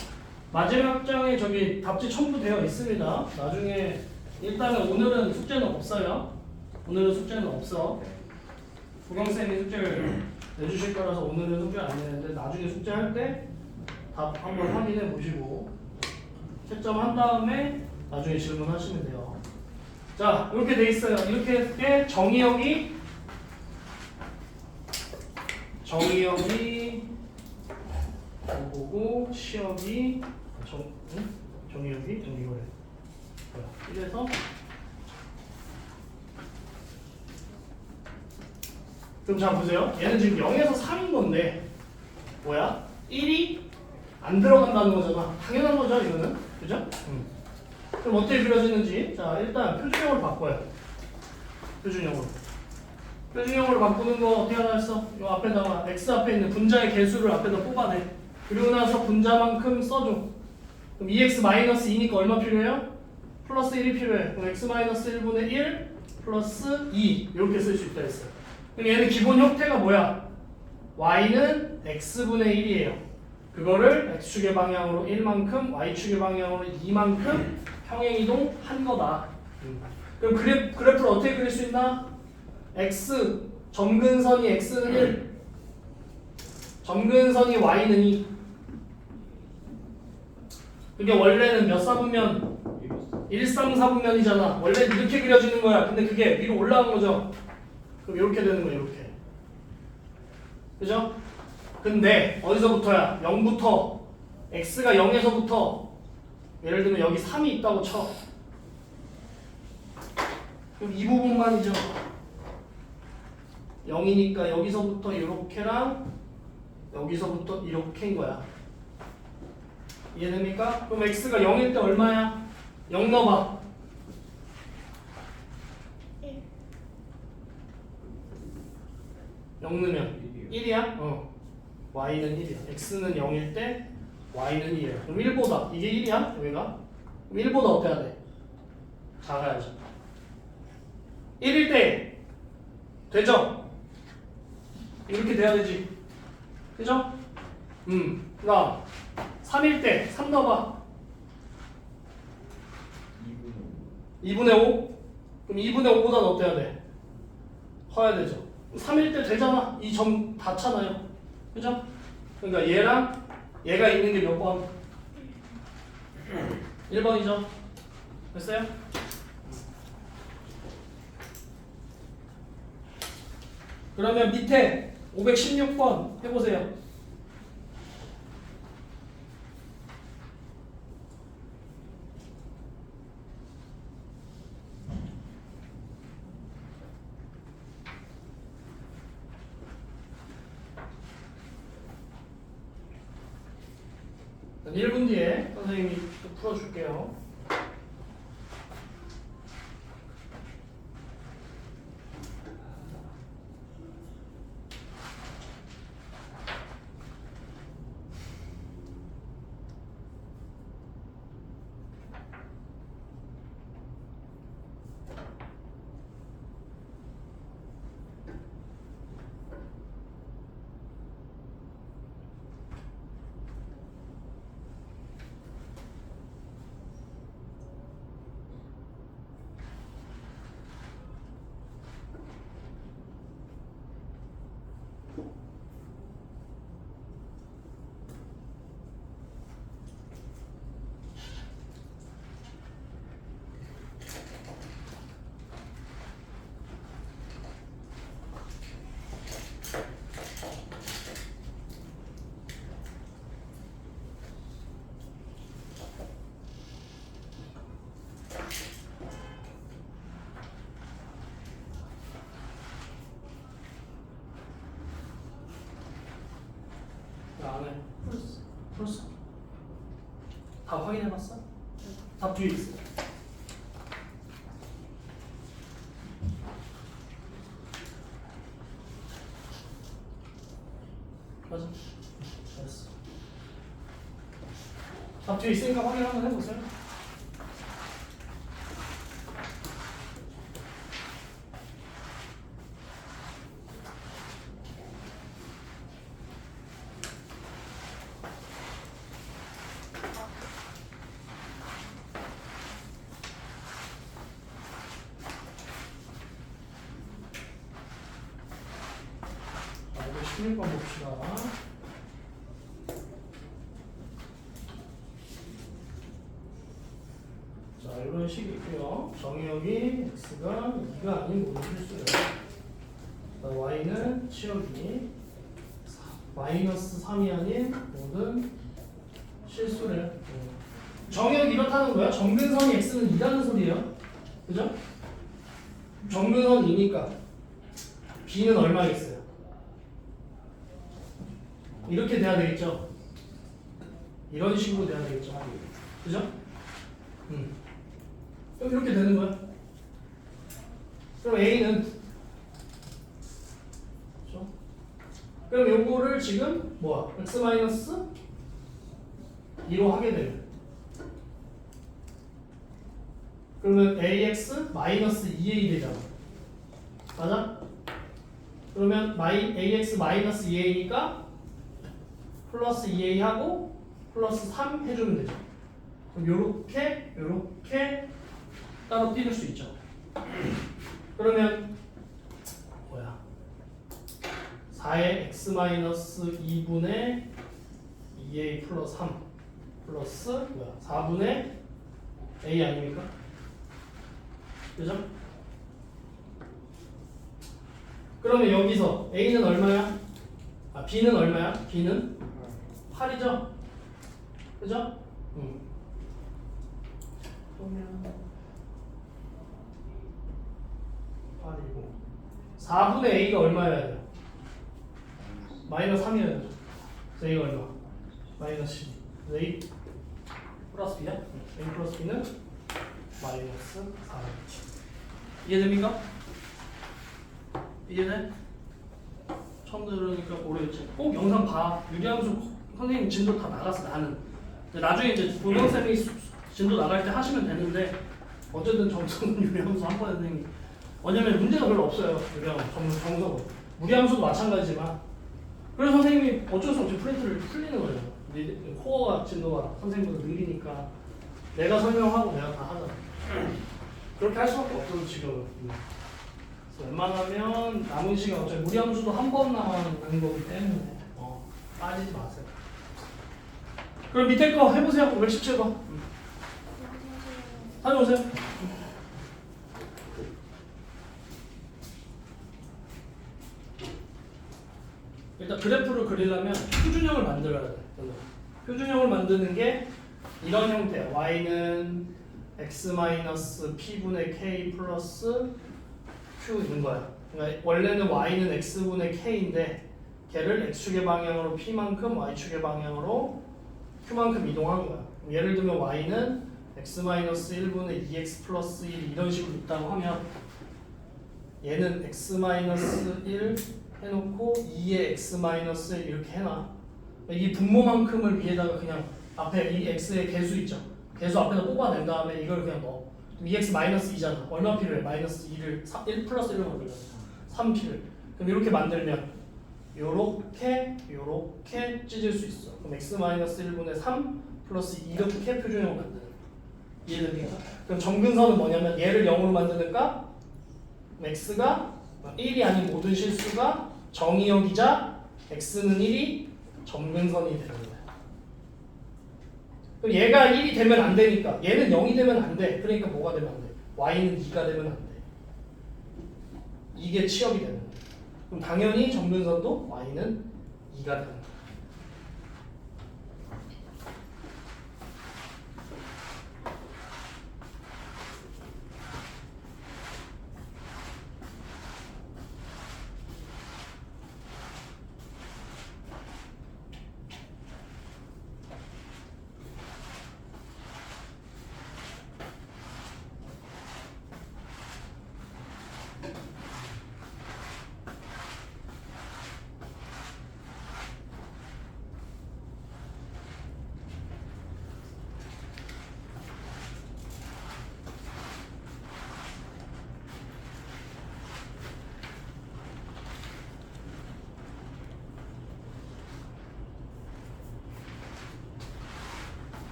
마지막 장에 저기 답지 첨부되어 있습니다. 나중에 일단은 오늘은 숙제는 없어요. 오늘은 숙제는 없어. 부경쌤이 숙제를 내주실 거라서 오늘은 숙제 안 내는데 나중에 숙제할 때 답 한번 확인해 보시고 채점한 다음에 나중에 질문하시면 돼요. 자, 이렇게 돼 있어요. 이렇게 정의역이 보고 시역이 정의역이 이거래. 이래서 그럼 자 보세요. 얘는 지금 0에서 3인 건데 뭐야? 1이 안 들어간다는 거잖아. 당연한 거죠, 이거는. 그죠? 그럼 어떻게 그려지는지 자 일단 표준형으로 바꿔요. 표준형으로 바꾸는 거 어떻게 하나 했어? 이 앞에다가 x 앞에 있는 분자의 개수를 앞에다 뽑아내. 그리고 나서 분자만큼 써줘. 그럼 2x-2니까 얼마 필요해요? 플러스 1이 필요해. 그럼 x-1분의 1 플러스 2 이렇게 쓸 수 있다 했어요. 그럼 얘는 기본 형태가 뭐야? y는 x분의 1이에요. 그거를 x축의 방향으로 1만큼, y축의 방향으로 2만큼 평행이동 한 거다. 그럼 그래프를 어떻게 그릴 수 있나? x 점근선이 x는 1, 점근선이 y는 2. 그게 원래는 몇 사분면? 134분면이잖아. 원래 이렇게 그려지는 거야. 근데 그게 위로 올라간 거죠. 그럼 이렇게 되는 거야, 이렇게. 그죠? 근데 어디서부터야? 0부터 x가 0에서부터 예를 들면 여기 3이 있다고 쳐. 그럼 이 부분만이죠. 0이니까 여기서부터 이렇게랑 여기서부터 이렇게인 거야. 이해됩니까? 그럼 x가 0일 때 얼마야? 0 넣어봐. 0 넣으면 1이야? y는 1이야. x는 0일 때 y는 2야. 그럼 1보다 이게 1이야? 여기가? 그럼 1보다 어떻게 해야 돼? 작아야죠. 1일 때 되죠? 이렇게 돼야 되지. 그죠? 그다음 3일 때 3 넣어봐. 2분의 5? 그럼 2분의 5보다는 어때야 돼? 커야 되죠. 3일 때 되잖아. 이 점 닿잖아요. 그죠? 그러니까 얘랑 얘가 있는 게 몇 번? 1번이죠. 됐어요? 그러면 밑에 516번 해보세요. 한 1분 뒤에 선생님이 또 풀어줄게요. 안에 풀었어. 다 확인해봤어? 답 뒤에 있어. 수 있으니까 확인 한번 해보세요. 자, 이제 16번 봅시다. 자, 이런 식이 있고요. 정의역이 x가 2가 아닌 모든 실수예요. 자, y는 치역이 마이너스 3이 아닌 모든 실수래요. 정의역이 이렇다는 거야. 정근선이 x는 2라는 소리예요. 그죠? 정근선 2니까 b는 얼마겠어요? 이렇게 돼야 되겠죠? 이런 식으로 돼야 되겠죠? 그죠? 그럼 이렇게 되는 거야. 그럼 A는 그렇죠? 그럼 요거를 지금 뭐야? x 마이너스 2로 하게 되면 그러면 ax 마이너스 2a 되잖아. 맞아? 그러면 ax 마이너스 2a니까 플러스 2a 하고 플러스 3 해주면 되죠. 그럼 요렇게 따로 띄울 수 있죠. 그러면 뭐야? 4의 x 마이너스 2분의 2a 플러스 3 플러스 뭐야? 4분의 a 아닙니까? 그죠? 그러면 여기서 a는 얼마야? 아 b는 얼마야? b는 8이죠? 그죠? 그러면 8이고 4분의 a가 얼마여야 돼요? 마이너스 3이어야 되죠. 그래서 a가 얼마? 마이너스 12. 그래서 a 플러스 b야? a 플러스 b는 마이너스 4. 이해됩니까? 이해돼? 처음 들으니까 모르겠지. 꼭 영상 봐. 유리함수 선생님 진도 다 나갔어 나는. 나중에 이제 동영쌤이 진도 나갈 때 하시면 되는데 어쨌든 정석은 유리함수 한 번에 선생님. 왜냐면 문제가 별로 없어요. 유리함수 정석은. 무리함수도 마찬가지지만. 그래서 선생님이 어쩔 수 없이 프린트를 풀리는 거예요. 코어가 진도가 선생님보다 느리니까 내가 설명하고 내가 다 하잖아. 그렇게 할 수밖에 없어서 지금은. 웬만하면 남은 시간 어차피 무리함수도 한 번 남아는 거기 때문에 빠지지 마세요. 그럼 밑에 거 해보세요. 517번 다녀오세요. 일단 그래프를 그리려면 표준형을 만들어야 돼. 표준형을 만드는 게 이런 형태야. y는 x-p분의 k 플러스 q인 거야. 그러니까 원래는 y는 x분의 k인데 걔를 x축의 방향으로 p만큼 y축의 방향으로 q만큼 이동한 거야. 예를 들면 y는 x-1분의 2x 플러스 1 이런 식으로 있다고 하면 얘는 x-1 해놓고 2의 x-1 이렇게 해놔. 이 분모만큼을 위에다가 그냥 앞에 이 x의 개수 있죠. 개수 앞에다 뽑아낸 다음에 이걸 그냥 넣어. 2x-2잖아. 얼마 필요해? 마이너스 2를 1 플러스 1로 만들면 3 필요해. 그럼 이렇게 만들면 요렇게 찢을 수 있어. 그럼 x-1분의 3 플러스 이렇게 표준형을 만드는 거야. 이해됩니까? 그럼 정근선은 뭐냐면 얘를 0으로 만드니까 x가 1이 아닌 모든 실수가 정의역이자 x는 1이 정근선이 되는 거야. 그럼 얘가 1이 되면 안 되니까 얘는 0이 되면 안 돼. 그러니까 뭐가 되면 안 돼? y는 2가 되면 안 돼. 이게 치역이 되는 거야. 그럼 당연히 정근선도 y는 2가 되는 거야.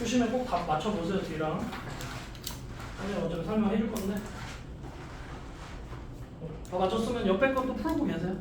푸시면 꼭 답 맞춰보세요 뒤랑. 아니 어차피 설명해 줄 건데. 다 맞췄으면 옆에 것도 풀고 계세요.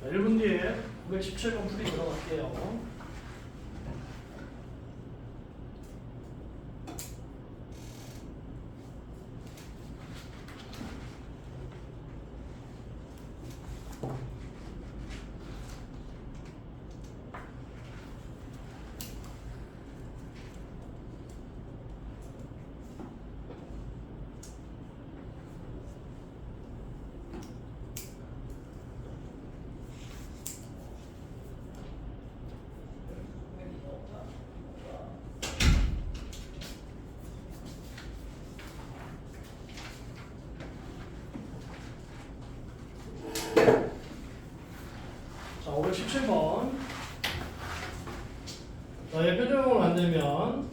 자, 1분 뒤에 917번 풀이 들어갈게요. 자, 517번. 너의 표준형을 만들면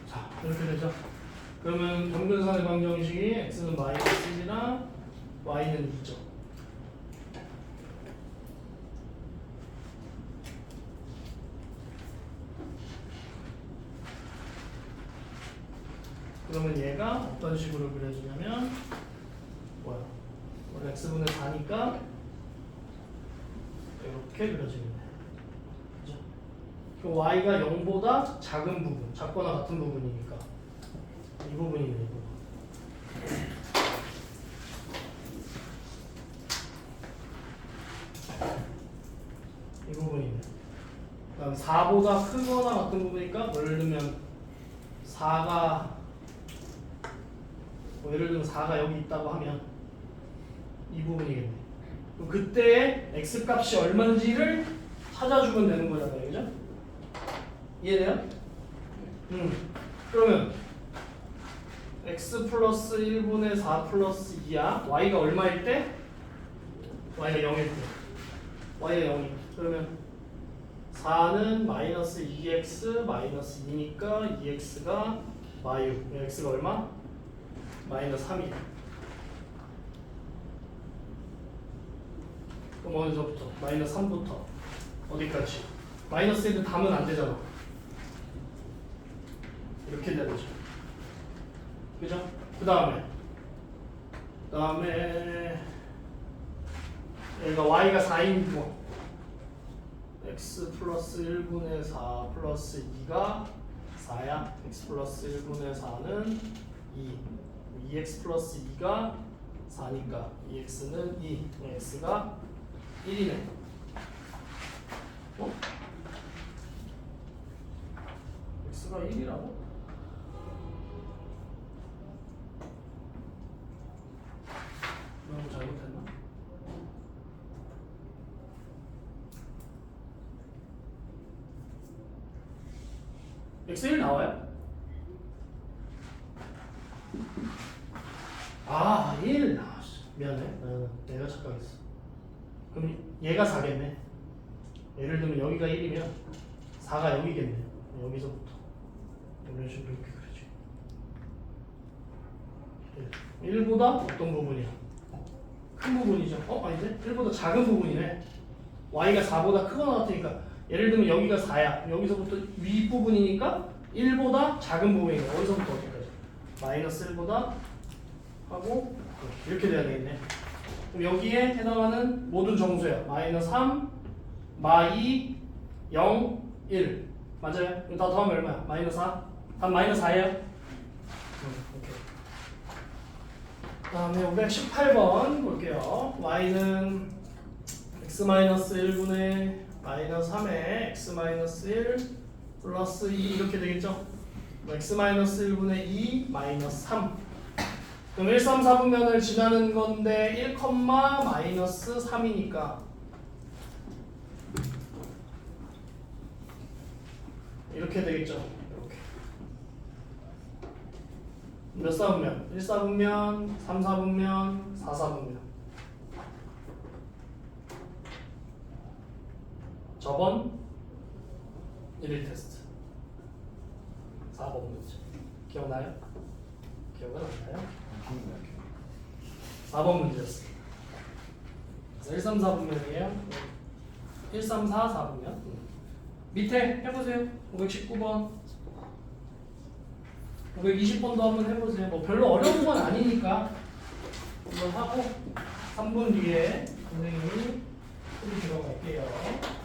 자, 이렇게 되죠. 그러면 정근선의 방정식이 x는 마이너스 1이나 y는 2죠. 그러면 얘가 어떤 식으로 그려지냐면 뭐야? 원래 x분의 4니까 이렇게 그려지면 돼. 그죠? 그 y가 0보다 작은 부분, 작거나 같은 부분이니까 이 부분이네, 이 부분. 이 부분이네. 그다음 4보다 크거나 같은 부분이니까 예를 들면 4가 뭐 예를 들면 4가 여기 있다고 하면 이 부분이겠네. 그럼 그때의 x 값이 얼마인지를 찾아주면 되는 거잖아요, 그죠? 이해돼요? 그러면 x 플러스 1분의 4 플러스 2야. y가 얼마일 때? y가 0일 때. y가 0일 때. 그러면 4는 마이너스 2x 마이너스 2니까 2x가 마유. x가 얼마? 마이너스 3이야. 그럼 어디서부터? 마이너스 3부터 어디까지? 마이너스 1은 담은 안 되잖아. 이렇게 돼야 되죠. 그죠? 그 다음에 얘가 y가 4인 거 x 플러스 1분의 4 플러스 2가 4야. x 플러스 1분의 4는 2x 플러스 2가 4니까 2x는 2 x가 1이네. 어? x가 1이라고? 너무 잘못했나? x1 나와요? 아, 1. 아, 미안해. 내가 착각했어. 그럼 얘가 4겠네. 예를 들면 여기가 1이면 4가 여기겠네. 여기서부터 이런 식으로 이렇게 그려지. 1보다 어떤 부분이야? 큰 부분이죠. 아니지? 1보다 작은 부분이네. y가 4보다 크거나 같으니까 예를 들면 여기가 4야. 여기서부터 윗부분이니까 1보다 작은 부분이네. 어디서부터 어디까지? 마이너스 1보다 하고 이렇게 돼야 되겠네. 그럼 여기에 해당하는 모든 정수야. 마이너스 3, 마2, 0, 1 맞아요? 이거 다 더하면 얼마야? 마이너스 4? 답 마이너스 4예요? 오케이. 다음에 518번 볼게요. y는 x-1분의 마이너스 3에 x-1 플러스 2 이렇게 되겠죠? x-1분의 2 마이너스 3. 그럼 1, 3, 4분면을 지나는 건데 1, 마이너스 3이니까 이렇게 되겠죠? 이렇게. 몇 사분면? 1, 4분면, 3, 4분면, 4, 4분면. 저번 1일 테스트 4번 문제 기억나요? 기억은 안 나요? 4번 문제였어요. 1, 3, 4분면이에요. 1, 3, 4, 4분면. 밑에 해보세요. 519번 520번도 한번 해보세요. 뭐 별로 어려운 건 아니니까 한번 하고 3분 뒤에 선생님이 풀이 들어갈게요.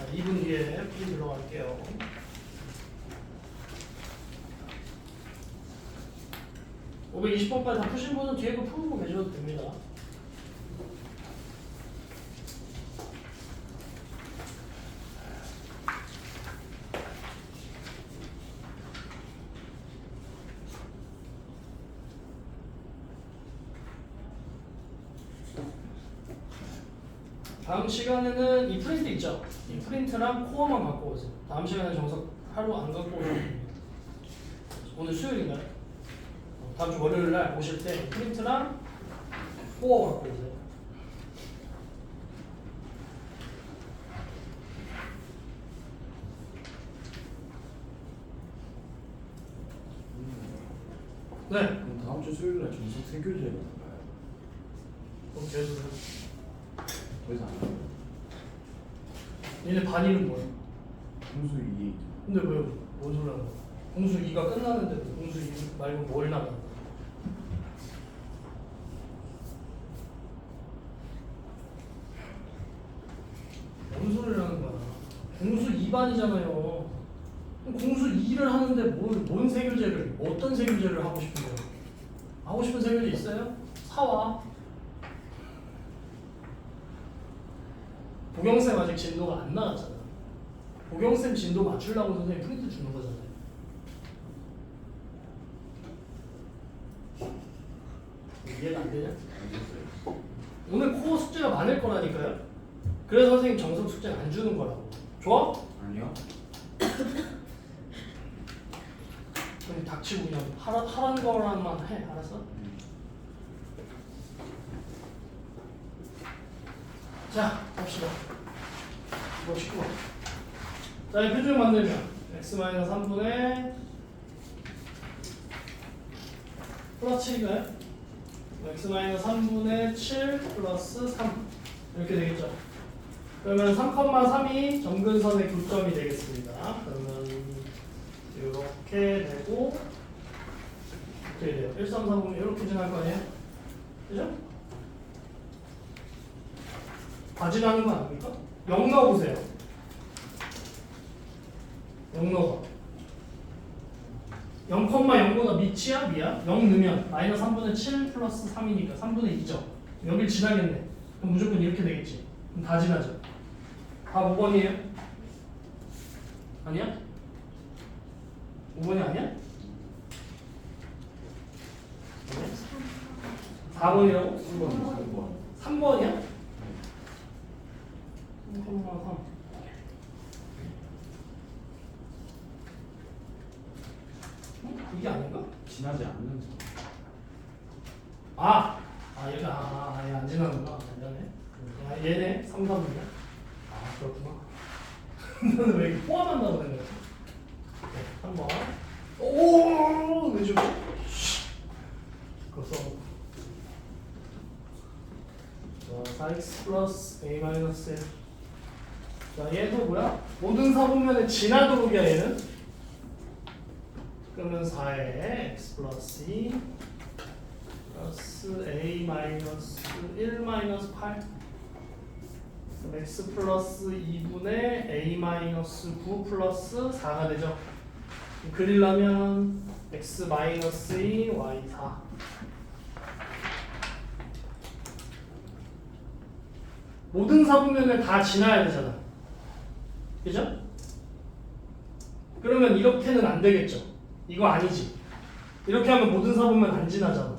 자, 2분 뒤에 풀이 들어갈게요. (520번까지) 다 푸신 분은 뒤에 거 풀고 계셔도 됩니다. 다음 시간에는 이 프린트 있죠? 이 프린트랑 코어만 갖고 오세요. 다음 시간에 정석 하루 안 갖고 오셔도 됩니다. 오늘 수요일인가요? 다음 주 월요일 날 오실 때 프린트랑 코어 갖고 오세요. 네. 그럼 다음 주 수요일 날 정석 세 교재가 나가요. 그럼 계속 더 이상 안 나가요. 얘네 반 이름 뭐야? 분수 2. 근데 왜 뭔 소리 하는 거야? 공수 2가 끝나는데 공수 2 말고 뭘 나가? 뭔 소리를 하는 거야? 공수 2반이잖아요. 공수 2를 하는데 뭔 세교제를, 어떤 세교제를 하고 싶은 거예요? 하고 싶은 세교제 있어요? 사와. 보경쌤 아직 진도가 안 나왔잖아. 보경쌤 진도 맞추려고 선생님 프린트 주는 거잖아요. 이해가 안 되냐? 알겠어요. 오늘 코어 숙제가 많을 거라니까요. 그래서 선생님 정석 숙제 안 주는 거라고. 좋아? 아니요. 그럼 닥치고 그냥 하라는 거랑만 해. 알았어? 자, 봅시다. 이거 쉽고. 자, 이 표준 만들면 x-3분의 플러스 7인가요? x-3분의 7 플러스 3 이렇게 되겠죠. 그러면 3,3이 점근선의 교점이 되겠습니다. 그러면 이렇게 되고 어떻게 돼요? 1, 3, 4 보면 이렇게 지날 거 아니에요? 그죠? 다 지나는 거 아닙니까? 0 넣어보세요. 0 넣어. 0,0보다 밑이야? 미야? 0 넣으면 마이너스 3분의 7 플러스 3이니까 3분의 2죠. 여길 지나겠네. 그럼 무조건 이렇게 되겠지. 그럼 다 지나죠. 다 5번이에요? 아니야? 5번이 아니야? 4번이라고? 3번. 3번이야? 3,3 이게 아닌가? 지나지 않는 점. 얘 안 지나는구나. 미안해. 얘네 3, 4분이야? 그렇구나. 너는 왜 이렇게 포함한다고 생각해? 네, 한번. 오, 내줘. 그거 써. 자, 4x 플러스 a 마이너스 1. 자, 얘도 뭐야? 모든 사분면에 지나도록이야, 얘는. 그러면 4에 x 플러스 2 플러스 a 마이너스 1 마이너스 8. 그럼 x 플러스 2분의 a 마이너스 9 플러스 4가 되죠. 그리려면 x 마이너스 2 y 4. 모든 사분면을 다 지나야 되잖아. 그죠? 그러면 이렇게는 안 되겠죠. 이거 아니지. 이렇게 하면 모든 사분면 안 지나잖아.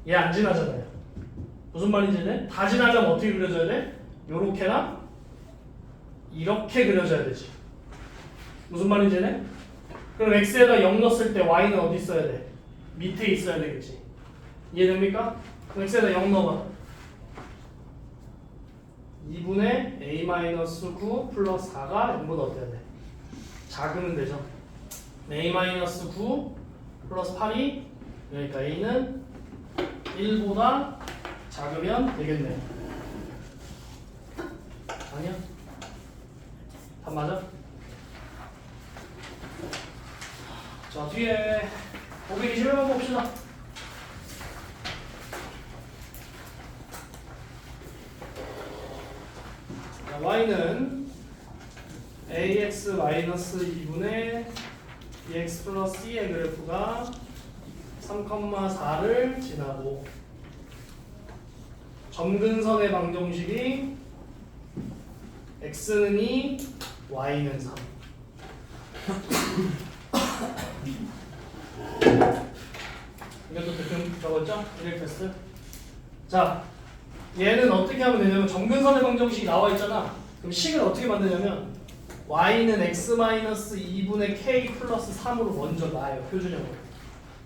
얘 안 지나잖아요. 무슨 말인지 네? 다 지나려면 어떻게 그려줘야 돼? 요렇게나 이렇게 그려줘야 되지. 무슨 말인지 네? 그럼 x에다 0 넣었을 때 y는 어디 있어야 돼? 밑에 있어야 되겠지. 이해됩니까? 그럼 x에다 0 넣어봐. 2분의 a-9 플러스 4가 0보다 어때야 돼? 작으면 되죠. a-9 플러스 8이 그러니까 a는 1보다 작으면 되겠네. 아니야? 답 맞아? 자, 뒤에 521번 봅시다. 자, y는 ax-2분의 bx 플러스 c의 그래프가 3,4를 지나고 점근선의 방정식이 x는 2, y는 3. 이것도 대충 적었죠? 1 패스. 자, 얘는 어떻게 하면 되냐면 점근선의 방정식이 나와 있잖아. 그럼 식을 어떻게 만드냐면 y는 x-2분의 k 플러스 3으로 먼저 놔요. 표준형으로.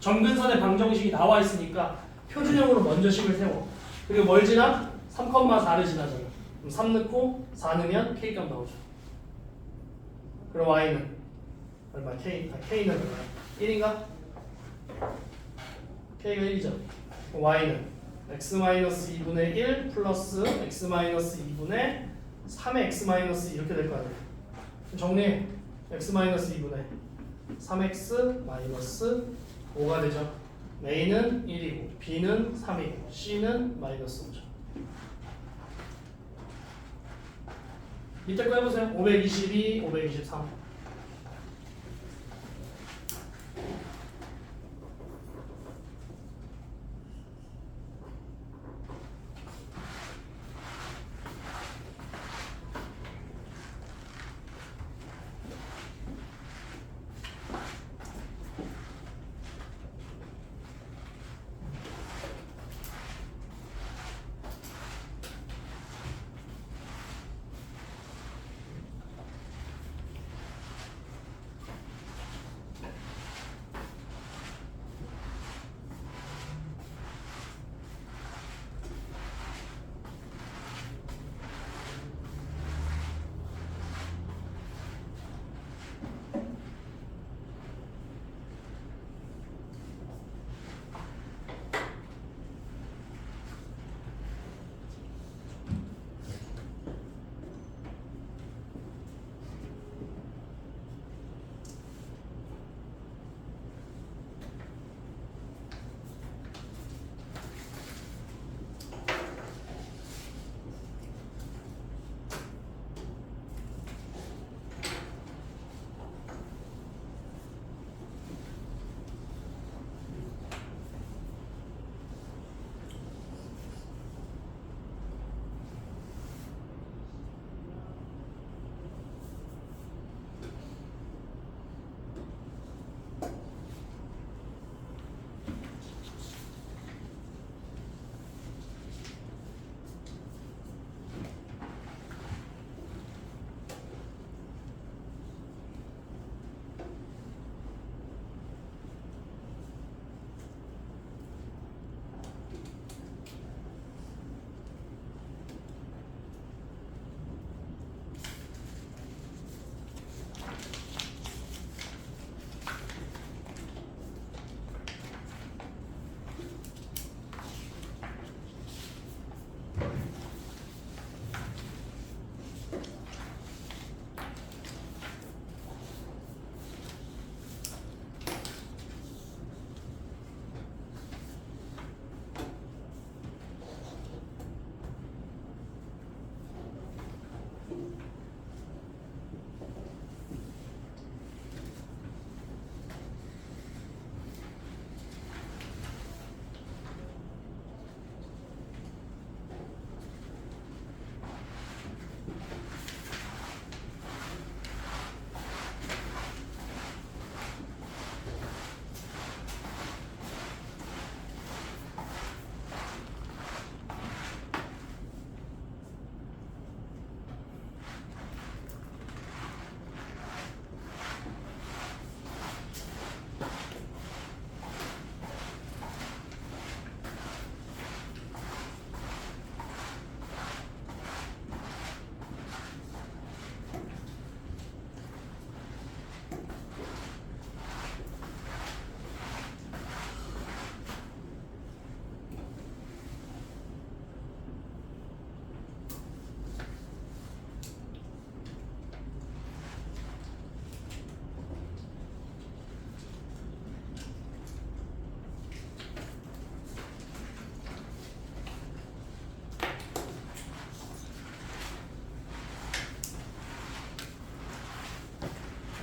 점근선의 방정식이 나와 있으니까 표준형으로 먼저 식을 세워. 그리고 뭘 지나? 3,4를 지나잖아. 그럼 3 넣고 4 넣으면 k값 나오죠. 그럼 y는 얼마? k는 얼마? 1인가? k가 1이죠. y는 x-2분의 1 플러스 x-2분의 3의 x-2 이렇게 될 거 아니에요. 정리해. x-2분의 3x 마이너스 5가 되죠. a는 1이고 b는 3이고 c는 마이너스 5죠. 밑에 거 해보세요. 522, 523.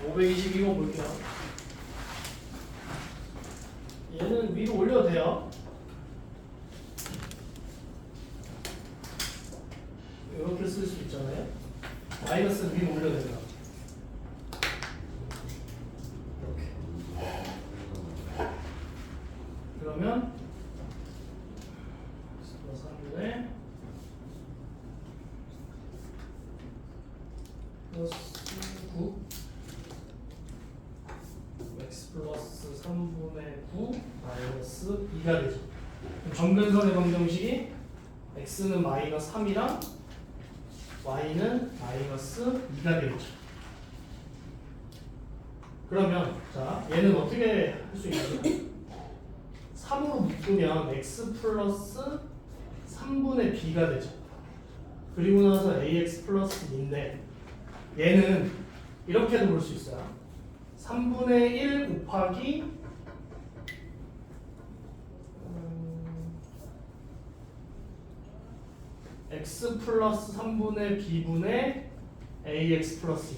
오 522번 볼게요. 얘는 위로 올려도 돼요. 이렇게 쓸 수 있잖아요. 마이너스는 위로 올려도 돼요. 이렇게. 그러면 3분의 플러스 9 x 플러스 3분의 9 마이너스 2가 되죠. 정근선의 방정식이 x는 마이너스 3이랑 y는 마이너스 2가 되겠죠. 그러면 자 얘는 어떻게 할 수 있냐면 3으로 묶으면 x 플러스 3분의 b가 되죠. 그리고 나서 ax 플러스 2인데 얘는 이렇게도 볼 수 있어요. 3분의 1 곱하기 x 플러스 3분의 b분의 ax 플러스 2.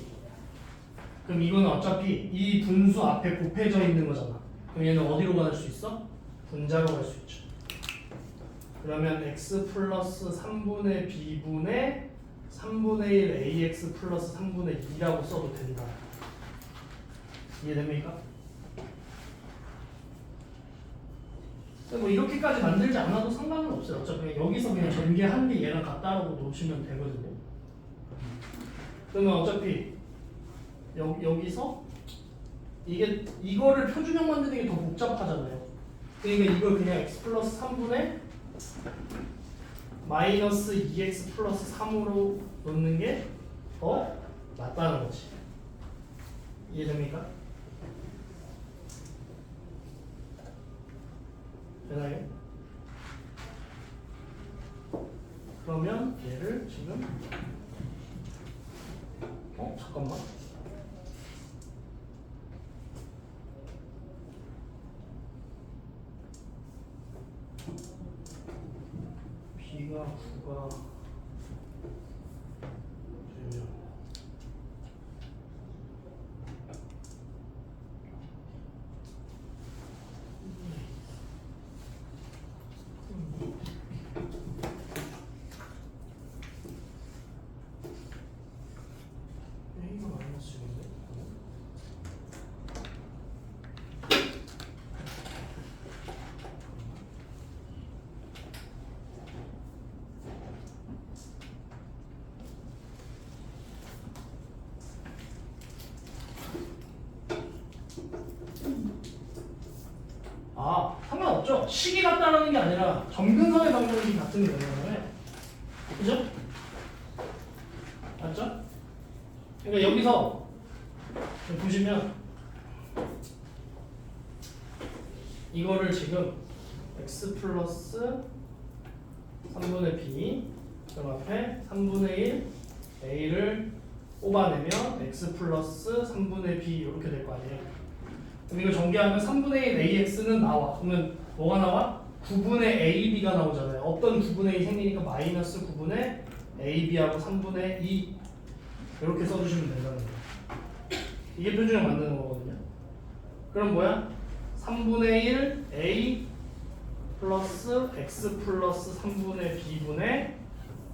그럼 이거는 어차피 이 분수 앞에 곱해져 있는 거잖아. 그럼 얘는 어디로 갈 수 있어? 분자로 갈 수 있죠. 그러면 x 플러스 3분의 b분의 3분의 1 ax 플러스 3분의 2라고 써도 된다. 이해됩니까? 뭐 이렇게까지 만들지 않아도 상관은 없어요. 어차피 그냥 여기서 그냥 전개한 게 얘랑 같다라고 놓으시면 되거든요. 그러면 어차피 여기서 이거를 표준형 만드는 게 더 복잡하잖아요. 그러니까 이걸 그냥 x 플러스 3분의 마이너스 2x 플러스 3으로 놓는 게 더 낫다는 거지. 이해됩니까? 되나요? 그러면 얘를 지금 잠깐만. B가 9가 되면 A가 마이너스인데? 아, 상관없죠. 식이 같다라는 게 아니라 점근선의 방정식이 같은 거예요. 그죠? 맞죠? 그러니까 여기서 보시면 이거를 지금 x 플러스 3분의 b 그 앞에 3분의 1 a를 뽑아내면 x 플러스 3분의 b 이렇게 될 거 아니에요. 그럼 이거 전개하면 3분의 1 ax는 나와. 그러면 뭐가 나와? 9분의 ab가 나오잖아요. 어떤 9분의 2 생기니까 마이너스 9분의 ab하고 3분의 2 이렇게 써주시면 된다는 거예요. 이게 표준형 만드는 거거든요. 그럼 뭐야? 3분의 1 a 플러스 x 플러스 3분의 b분의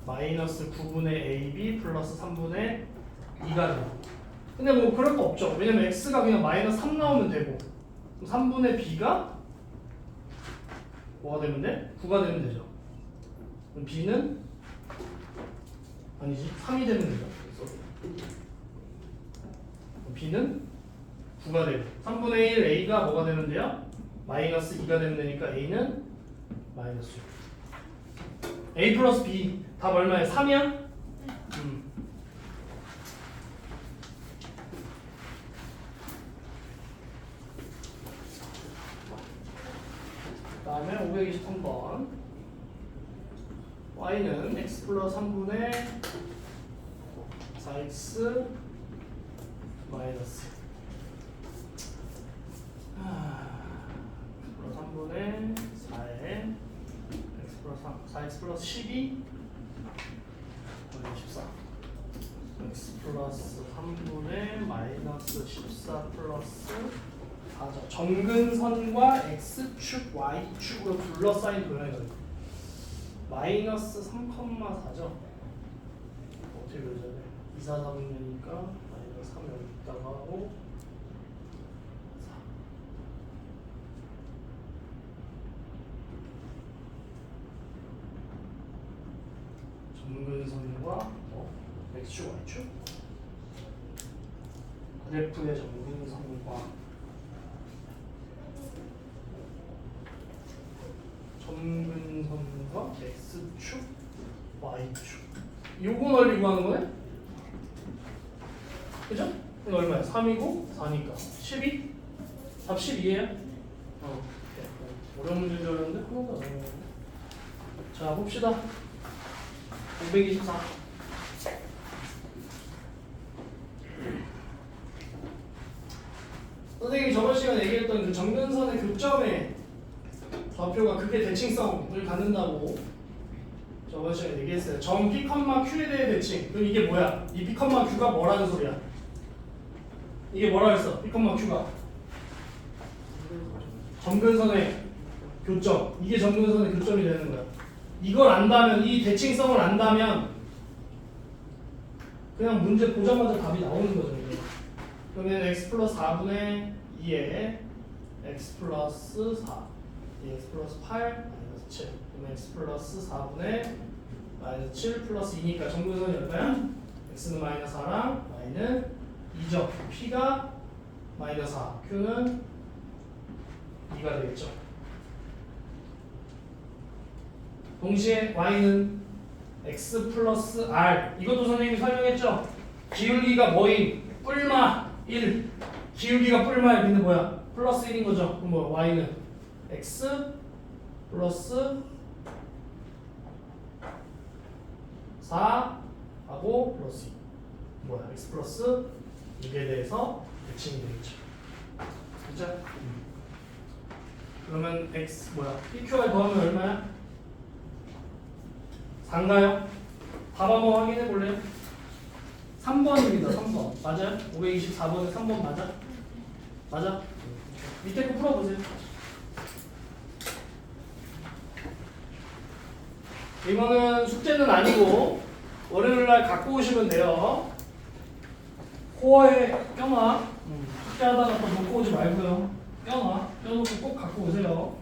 마이너스 9분의 ab 플러스 3분의 2가 돼요. 근데 뭐 그럴 거 없죠. 왜냐면 x가 그냥 마이너스 3 나오면 되고 3분의 b가 뭐가 되면 돼? 9가 되면 되죠. 그럼 b는 아니지 3이 되면 되죠. b는 9가 되고 3분의 1 a가 뭐가 되면 돼요? 마이너스 2가 되면 되니까 a는 마이너스 6. a 플러스 b 답 얼마야? 3이야? 그 다음에 523번 y는 x 플러스 3분의 4x 마이너스 플러스 3분의 4에 x 플러스 3 4x 플러스 12 14 x 플러스 3분의 마이너스 14 플러스 4죠. 정근선과 x축, y축으로 둘러싸인 도형이거든요. 마이너스 3,4죠. 어떻게 그려줘야 돼? 2, 4, 4분면이니까 마이너스 3 여기 있다가 하고 4 정근선과 x축, y축 그래프의 정근선과 정근선과 x축, y축 요거 넓이 구하는 거네? 그죠? 이거 얼마야? 3이고 4니까 12? 답 12예요? 어려운 문제인 줄 알았는데 하나도 안 어려워. 자 봅시다. 524 1 선생님이 저번 시간에 얘기했던 그 정근선의 교점의 좌표가 그게 대칭성을 갖는다고 저번 시간에 얘기했어요. 점 P, Q에 대해 대칭. 그럼 이게 뭐야? 이 P, Q가 뭐라는 소리야? 이게 뭐라 했어? P, Q가 점근선의 교점. 이게 점근선의 교점이 되는 거야. 이걸 안다면, 이 대칭성을 안다면 그냥 문제 보자마자 답이 나오는 거죠. 이게. 그러면 x 플러스 4분의 2에 x 플러스 4, x 플러스 8, 마이너스 7. 그러면 x 플러스 4분의 마이너스 7 플러스 2니까 정근선이 얼마야? x는 마이너스 4랑 y는 2죠. p가 마이너스 4, q는 2가 되겠죠. 동시에 y는 x 플러스 r. 이것도 선생님이 설명했죠. 기울기가 뭐임? 뿔마 1. 기울기가 뿔마 1인데 뭐야? 플러스 1인 거죠. 그럼 뭐 y는 x 플러스 4하고 플러스 2. 뭐야? x 플러스 6에 대해서 대칭이 되겠죠. 그죠? 그러면 x 뭐야? pqr 더하면 얼마야? 4인가요? 답 한번 확인해 볼래요? 3번입니다. 3번. 맞아요? 524번에 3번 맞아? 맞아? 밑에 거 풀어보세요. 이거는 숙제는 아니고 월요일날 갖고 오시면 돼요. 코어에 껴놔. 숙제하다가 또 놓고 오지 말고요. 껴놔. 껴놓고 꼭 갖고 오세요.